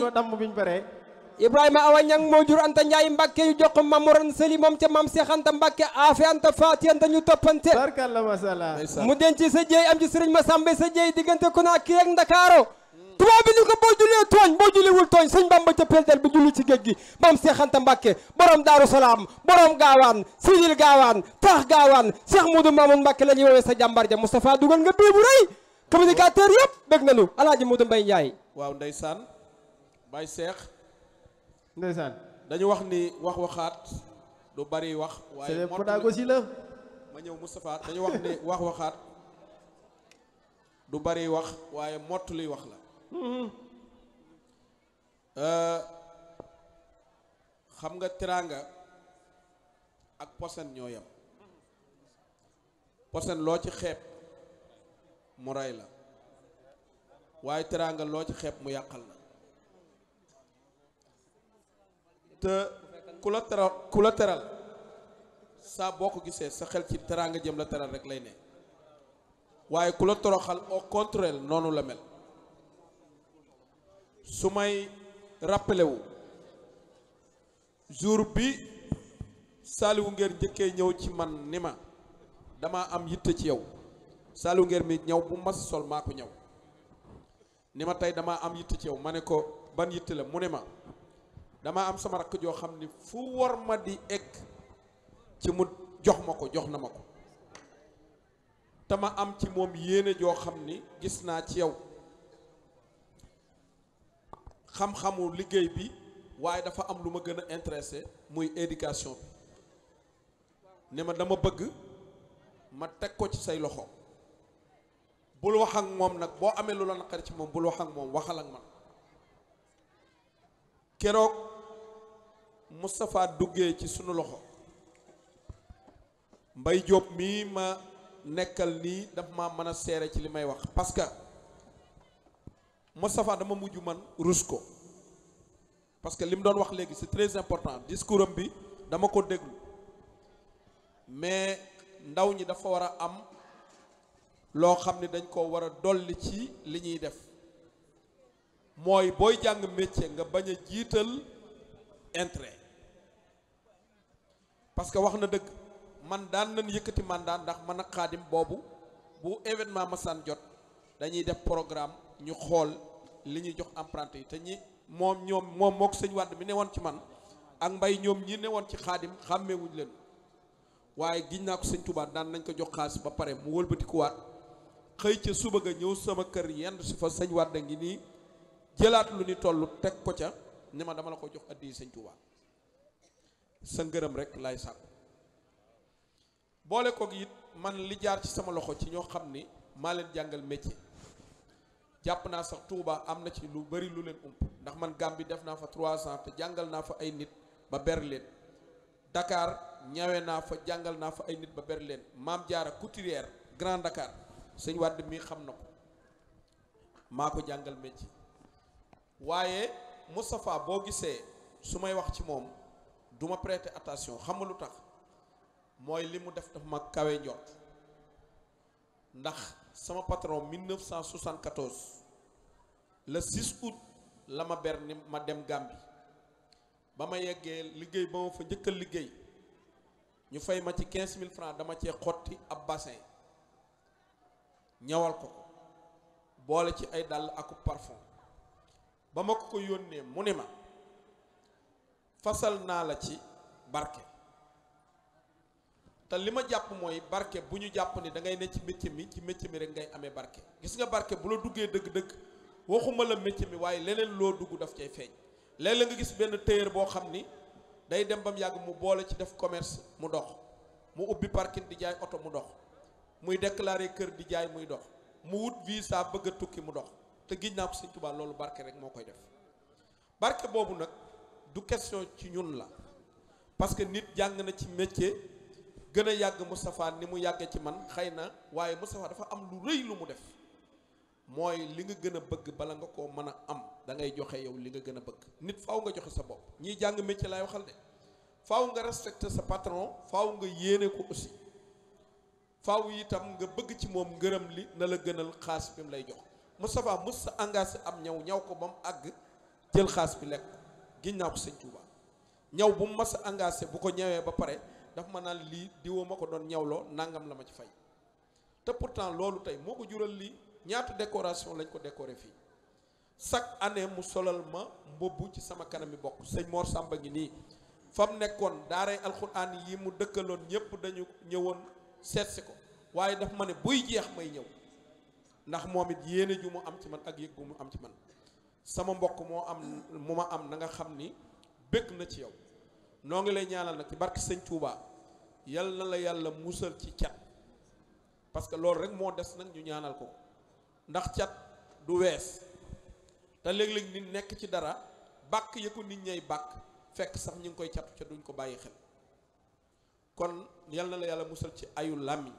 Ibrahima Awa Ñang moo jur Anta Ndiaye Mbacké yu jox Mamoran Sëli moom ca maam Cheikh Anta Mbacké Afe Anta Faati Anta ñu toppante barkalla masala mu denc sa jeey am ci sëriñ Masamba sa jeey diggante Konaaki ak Ndakaaro tubaab bi ni ko boo julee tooñ boo juliwul tooñ sëñ Bamba ca peldel bi julli ci géej gi maam Cheikh Anta Mbacké borom Daaru Salaam borom gaawaan Sidil gaawaan tax gaawaan Cheikh Modou Mamoun Mbacké la ñuy woowee sa jàmbar ja Moustapha dugal nga bii bu rëy communicateur yëpp bëgg nañu Alaaji Modou Mbaye Ndiaye waaw ndeysaan Baye Cheikh ndeysaan dañu wax ni wax waxaat du bari wax waaye pédagogie la ma ñëw Moustapha dañu wax ni wax waxaat du bari wax waaye mott luy wax la xam nga teraanga ak posen ñoo yem posen loo ci xeeb mu rey la waaye teraanga loo ci xeeb mu yàqal la te ku la teral saa boo ko gisee sa xel ci teraanga jëm la teral rek lay ne waaye ku la toroxal au contraire noonu la mel su may rappelé wu jour bi Saliou Nguer njëkkee ñëw ci man ni ma dama am yitte ci yow Saliou Nguer mi ñëw bu mas sol maa ko ñëw ni ma tey dama am yitte ci yow ma ne ko ban yitte la mu ne ma dama am sama rakk joo xam ni fu war ma di egg ci mu jox ma ko jox na ma ko te ma am ci moom yéene joo xam ni gis naa ci yow xam-xamu liggéey bi waaye dafa am lu ma gën a intéressé muy éducation bi ne ma dama bëgg ma teg ko ci say loxo bul wax ak moom nag boo amee lu la naqari ci moom bul wax ak moom waxal ak man keroog Moustapha duggee ci sunu loxo Mbay Jóob mii ma nekkal nii daf ma mën a seere ci li may wax parce que Moustapha dama mujj man rus ko parce que li mu doon wax léegi c'est très important discours am bi dama ko déglu mais ndaw ñi dafa war a am loo xam ne dañ ko war a dolli ci li ñuy def mooy booy jàng métier nga bañ a jiital intérêt parce que wax na dëgg man daan nañ yëkkati mandat ndax man ak Xaadim boobu bu événement masaan jot dañuy def programme ñu xool li ñuy jox emprunté yi te ñi moom moo ko sëñ Wàdd mi ne woon ci man ak Mbay ñoom ñi ne woon ci Xaadim xàmmeewuñ leen waaye giñ naa ko sëñ Tuubaa daan nañ ko jox xaalis ba pare mu wëlbatikuwaat xëy ca suba ga ñëw sama kër yenn si fa sëñ Wàdd ngi nii jëlaat lu ni toll teg ko ca ni ma dama la ko jox addi sëñ Tuubaa sa ngërëm rek laay sàkku boole koog it man li jaar ci sama loxo ci ñoo xam ni maa leen jàngal métier jàpp naa sax Touba am na ci lu bari lu leen ump ndax man Gambie def naa fa 3 ans te jàngal naa fa ay nit ba ber leen Dakar ñawe naa fa jàngal naa fa ay nit ba ber leen Maam Jaara couturière Grand Dakar sëñ Wàdd mi xam na ko maa ko jàngal métier waaye Moustapha boo gisee su may wax ci moom du ma prêter attention xam nga lu tax mooy li mu def dafa ma kawe njort ndax sama patron 1974 le 6 août la ma ber ni ma dem Gambie ba ma yeggee liggéey ba ma fa njëkk a liggéey ñu fay ma ci 15 000 francs dama cee xotti ab bassin ñawal ko boole ci ay dàll ak parfum ba ma ko yónnee mu ne ma fasal naa la ci barke te li ma jàpp mooy barke bu ñu jàpp ni da ngay ne ci métier mi rek ngay amee barke gis nga barke bu la duggee dëgg-dëgg waxuma la métier mi waaye leneen loo dugg daf cay feeñ léeg-léeg nga gis benn tailleur boo xam ni day dem ba mu yàgg mu boole ci def commerce mu dox mu ubbi parking di jaay oto mu dox muy déclarer kër di jaay muy dox mu wut visa bëgg a tukki mu dox te giñ naa ko Sëñ Tuubaa loolu barke rek moo koy def barke boobu nag du question ci ñun la parce que nit jàng na ci métier gën a yàgg Moustapha ni mu yàggee ci man xëy na waaye Moustapha dafa am lu rëy lu mu def mooy li nga gën a bëgg bala nga koo mën a am da ngay joxe yow li nga gën a bëgg nit faaw nga joxe sa bopp ñiy jàng métier laay waxal de faaw nga respecter sa patron faaw nga yéene ko aussi faaw itam nga bëgg ci moom ngërëm li na la gënal xaas bi mu lay jox Moustapha mës sa engagé am ñaw ko ba mu àgg jël xaas bi lekk giñ naa ko Sëñ Tuuba ñaw bu mu mas a engagé bu ko ñawee ba pare daf ma naan lii diwoo ma ko doon ñawloo nangam la ma ci fay te pourtant loolu tey moo ko jural lii ñaata décoration lañ ko décoré fii chaque année mu solal ma mbubb ci sama kanami bokk sëñ Mor Samba ngi nii fa mu nekkoon daaray alxuraan yi mu dëkkaloon ñëpp dañu ñëwoon seetsi ko waaye daf ma ne buy jeex may ñëw ndax moom it yéene ju mu am ci man ak yëg bu mu am ci man sama mbokk mu ma am na nga xam ni bëgg na ci yow noo ngi lay ñaanal nag ci barke Sëñ Touba yal na la yàlla musal ci cat parce que loolu rek moo des nag ñu ñaanal ko ndax cat du wees te léeg-léeg nit nekk ci dara bàkk ya ko nit ñay bàkk fekk sax ñu ngi koy catu ca duñ ko bàyyi xel kon yal na la yàlla musal ci ayu làmmiñ